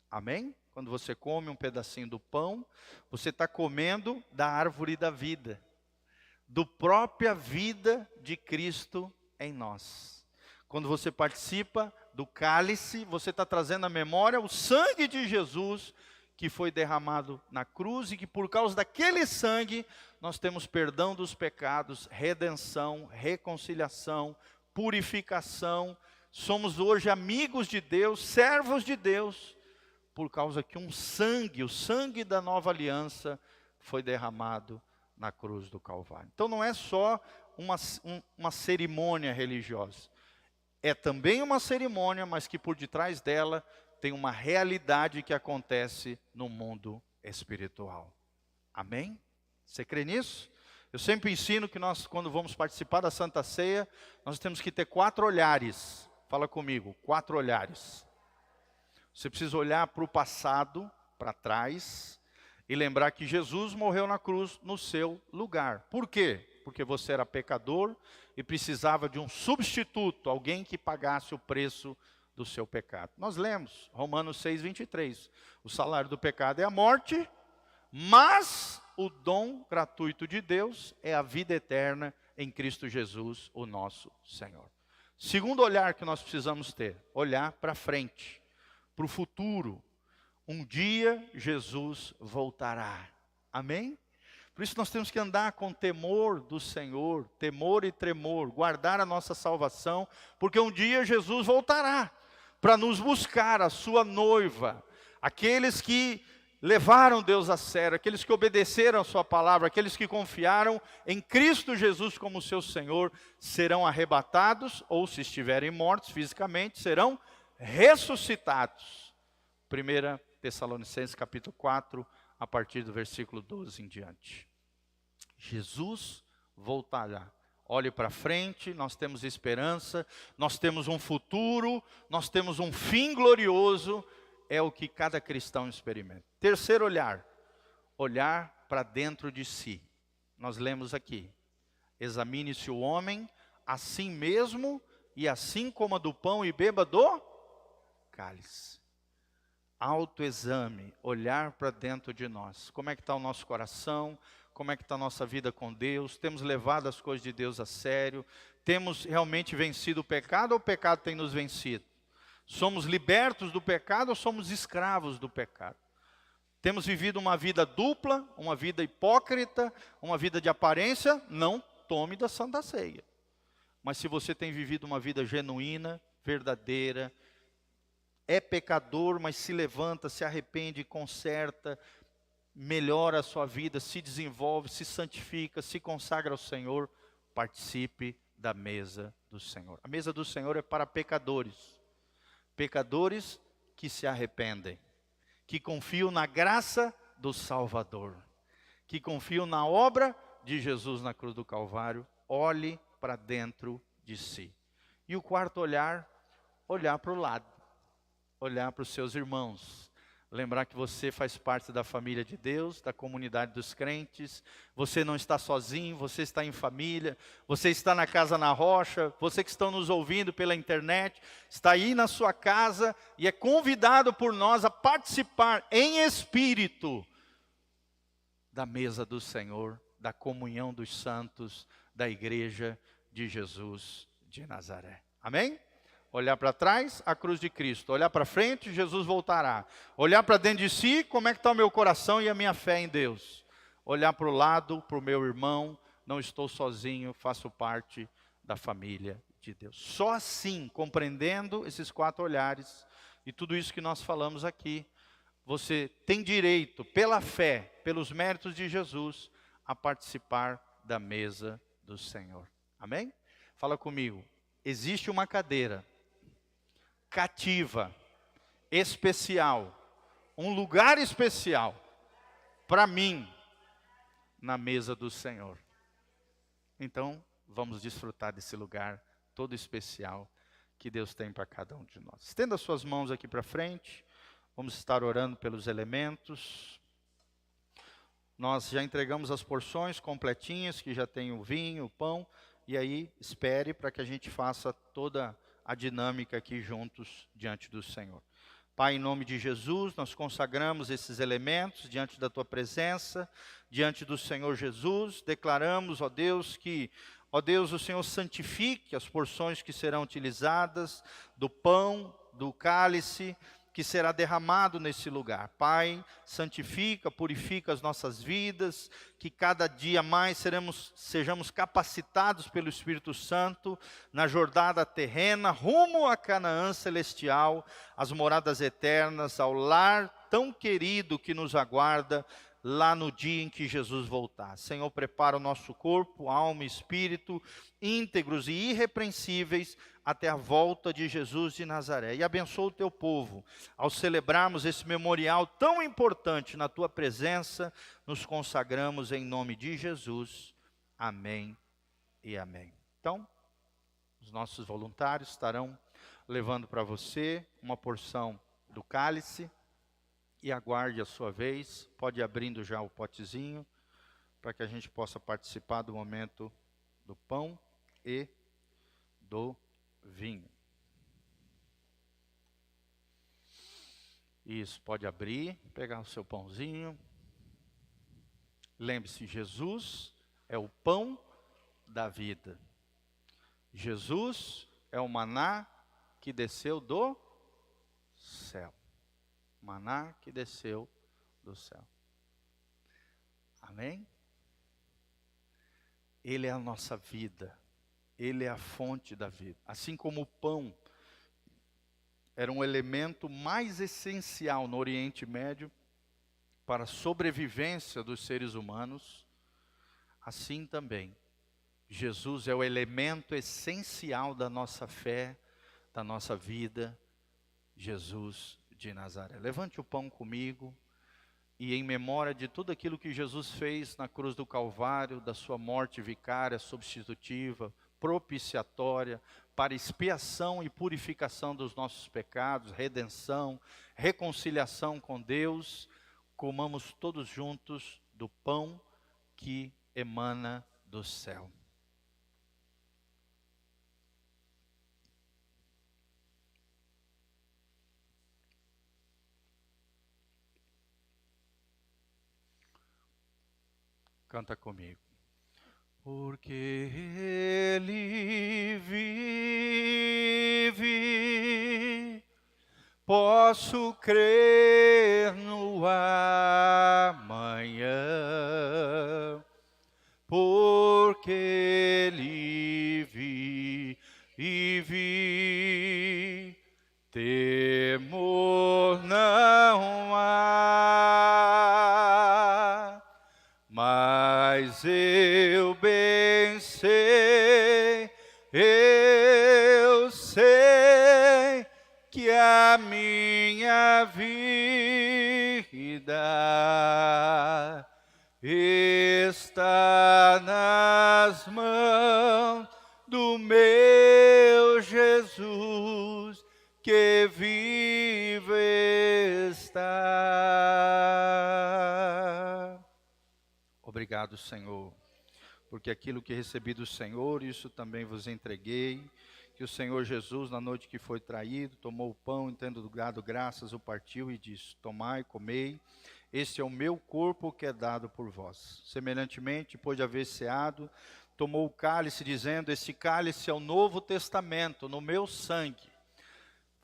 Amém? Quando você come um pedacinho do pão, você está comendo da árvore da vida, do própria vida de Cristo em nós. Quando você participa do cálice, você está trazendo à memória o sangue de Jesus que foi derramado na cruz e que por causa daquele sangue nós temos perdão dos pecados, redenção, reconciliação, purificação. Somos hoje amigos de Deus, servos de Deus, por causa que um sangue, o sangue da nova aliança, foi derramado na cruz do Calvário. Então não é só uma cerimônia religiosa. É também uma cerimônia, mas que por detrás dela tem uma realidade que acontece no mundo espiritual. Amém? Você crê nisso? Eu sempre ensino que nós, quando vamos participar da Santa Ceia, nós temos que ter 4 olhares. Fala comigo, 4 olhares. Você precisa olhar para o passado, para trás, e lembrar que Jesus morreu na cruz no seu lugar. Por quê? Porque você era pecador e precisava de um substituto, alguém que pagasse o preço do seu pecado. Nós lemos Romanos 6:23. O salário do pecado é a morte, mas o dom gratuito de Deus é a vida eterna em Cristo Jesus, o nosso Senhor. Segundo olhar que nós precisamos ter, olhar para frente, para o futuro. Um dia Jesus voltará. Amém? Por isso nós temos que andar com temor do Senhor, temor e tremor, guardar a nossa salvação, porque um dia Jesus voltará para nos buscar, a sua noiva, aqueles que levaram Deus a sério, aqueles que obedeceram a sua palavra, aqueles que confiaram em Cristo Jesus como seu Senhor, serão arrebatados, ou se estiverem mortos fisicamente, serão ressuscitados. 1 Tessalonicenses capítulo 4, a partir do versículo 12 em diante. Jesus voltará. Olhe para frente, nós temos esperança, nós temos um futuro, nós temos um fim glorioso, é o que cada cristão experimenta. Terceiro olhar, olhar para dentro de si. Nós lemos aqui, examine-se o homem a si mesmo, e assim coma do pão e beba do cálice. Autoexame, olhar para dentro de nós. Como é que está o nosso coração? Como é que está a nossa vida com Deus? Temos levado as coisas de Deus a sério? Temos realmente vencido o pecado ou o pecado tem nos vencido? Somos libertos do pecado ou somos escravos do pecado? Temos vivido uma vida dupla, uma vida hipócrita, uma vida de aparência? Não tome da Santa Ceia. Mas se você tem vivido uma vida genuína, verdadeira, é pecador, mas se levanta, se arrepende, conserta, melhora a sua vida, se desenvolve, se santifica, se consagra ao Senhor, participe da mesa do Senhor. A mesa do Senhor é para pecadores. Pecadores que se arrependem, que confiam na graça do Salvador, que confiam na obra de Jesus na cruz do Calvário. Olhe para dentro de si. E o quarto olhar, olhar para o lado, olhar para os seus irmãos. Lembrar que você faz parte da família de Deus, da comunidade dos crentes. Você não está sozinho, você está em família. Você está na casa na rocha. Você que está nos ouvindo pela internet, está aí na sua casa e é convidado por nós a participar em espírito da mesa do Senhor, da comunhão dos santos, da igreja de Jesus de Nazaré. Amém? Olhar para trás, a cruz de Cristo. Olhar para frente, Jesus voltará. Olhar para dentro de si, como é que está o meu coração e a minha fé em Deus. Olhar para o lado, para o meu irmão, não estou sozinho, faço parte da família de Deus. Só assim, compreendendo esses 4 olhares e tudo isso que nós falamos aqui, você tem direito, pela fé, pelos méritos de Jesus, a participar da mesa do Senhor. Amém? Fala comigo. Existe uma cadeira cativa, especial, um lugar especial para mim na mesa do Senhor. Então, vamos desfrutar desse lugar todo especial que Deus tem para cada um de nós. Estenda as suas mãos aqui para frente, vamos estar orando pelos elementos. Nós já entregamos as porções completinhas, que já tem o vinho, o pão, e aí espere para que a gente faça toda a dinâmica aqui juntos diante do Senhor. Pai, em nome de Jesus, nós consagramos esses elementos diante da Tua presença, diante do Senhor Jesus. Declaramos, ó Deus, que, ó Deus, o Senhor santifique as porções que serão utilizadas, do pão, do cálice, que será derramado nesse lugar. Pai, santifica, purifica as nossas vidas, que cada dia mais sejamos capacitados pelo Espírito Santo na jornada terrena, rumo a Canaã celestial, às moradas eternas, ao lar tão querido que nos aguarda lá no dia em que Jesus voltar. Senhor, prepara o nosso corpo, alma e espírito, íntegros e irrepreensíveis, até a volta de Jesus de Nazaré. E abençoa o teu povo. Ao celebrarmos esse memorial tão importante na tua presença, nos consagramos em nome de Jesus. Amém e amém. Então, os nossos voluntários estarão levando para você uma porção do cálice, e aguarde a sua vez. Pode ir abrindo já o potezinho, para que a gente possa participar do momento do pão e do vinho. Isso, pode abrir, pegar o seu pãozinho. Lembre-se, Jesus é o pão da vida. Jesus é o maná que desceu do céu. Maná que desceu do céu. Amém? Ele é a nossa vida. Ele é a fonte da vida. Assim como o pão era um elemento mais essencial no Oriente Médio para a sobrevivência dos seres humanos, assim também Jesus é o elemento essencial da nossa fé, da nossa vida, Jesus de Nazaré. Levante o pão comigo, e em memória de tudo aquilo que Jesus fez na cruz do Calvário, da sua morte vicária, substitutiva, propiciatória, para expiação e purificação dos nossos pecados, redenção, reconciliação com Deus, comamos todos juntos do pão que emana do céu. Canta comigo. Porque Ele vive, posso crer no amanhã. Porque Ele vive, temor não há. Mas eu bem sei, eu sei que a minha vida está nas mãos do meu Jesus, que vive está. Obrigado, Senhor, porque aquilo que recebi do Senhor, isso também vos entreguei. Que o Senhor Jesus, na noite que foi traído, tomou o pão, e tendo dado graças, o partiu e disse: tomai, comei, este é o meu corpo que é dado por vós. Semelhantemente, depois de haver ceado, tomou o cálice, dizendo: este cálice é o novo testamento, no meu sangue.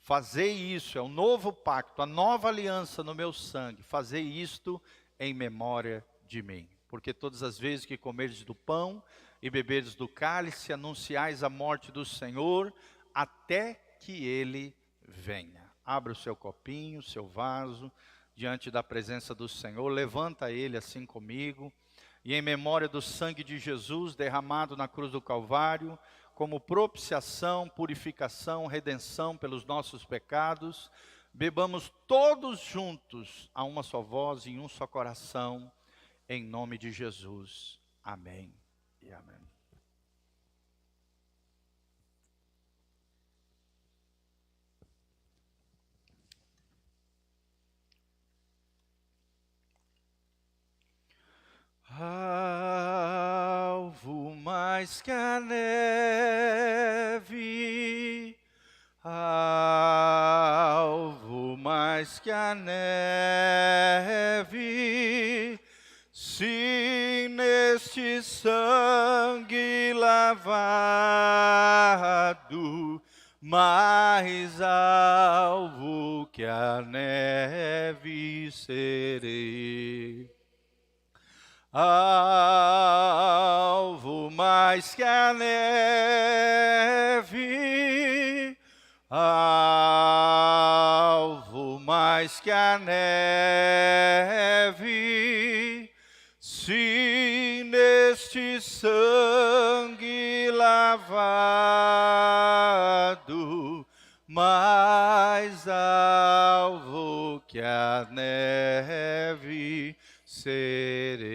Fazei isso, é o novo pacto, a nova aliança no meu sangue. Fazei isto em memória de mim. Porque todas as vezes que comerdes do pão e beberdes do cálice, anunciais a morte do Senhor, até que Ele venha. Abra o seu copinho, o seu vaso, diante da presença do Senhor, levanta ele assim comigo, e em memória do sangue de Jesus derramado na cruz do Calvário, como propiciação, purificação, redenção pelos nossos pecados, bebamos todos juntos a uma só voz e em um só coração, em nome de Jesus. Amém e amém. Alvo mais que a neve, alvo mais se neste sangue lavado, mais alvo que a neve serei. Alvo mais que a neve, alvo mais que a neve, se neste sangue lavado, mais alvo que a neve serei.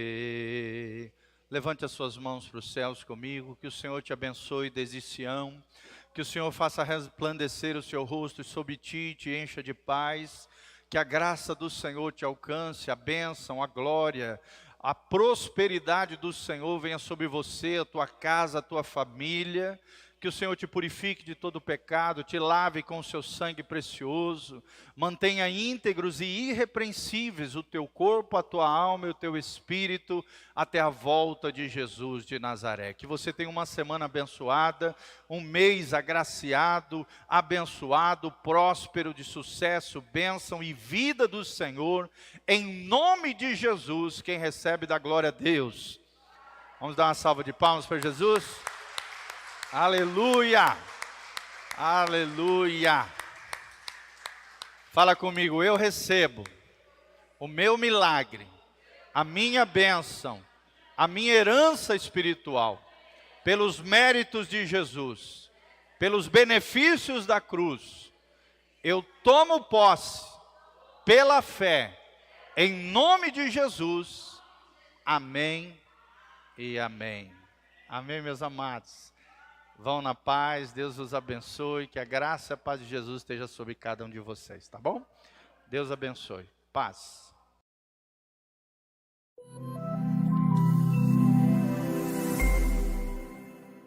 Levante as suas mãos para os céus comigo, que o Senhor te abençoe desde Sião, que o Senhor faça resplandecer o seu rosto sobre ti, te encha de paz, que a graça do Senhor te alcance, a bênção, a glória, a prosperidade do Senhor venha sobre você, a tua casa, a tua família, que o Senhor te purifique de todo pecado, te lave com o seu sangue precioso, mantenha íntegros e irrepreensíveis o teu corpo, a tua alma e o teu espírito, até a volta de Jesus de Nazaré. Que você tenha uma semana abençoada, um mês agraciado, abençoado, próspero, de sucesso, bênção e vida do Senhor, em nome de Jesus. Quem recebe dá glória a Deus. Vamos dar uma salva de palmas para Jesus? Aleluia, aleluia. Fala comigo, eu recebo o meu milagre, a minha bênção, a minha herança espiritual, pelos méritos de Jesus, pelos benefícios da cruz. Eu tomo posse pela fé, em nome de Jesus. Amém e amém. Amém, meus amados. Vão na paz, Deus os abençoe, que a graça e a paz de Jesus esteja sobre cada um de vocês, tá bom? Deus abençoe. Paz.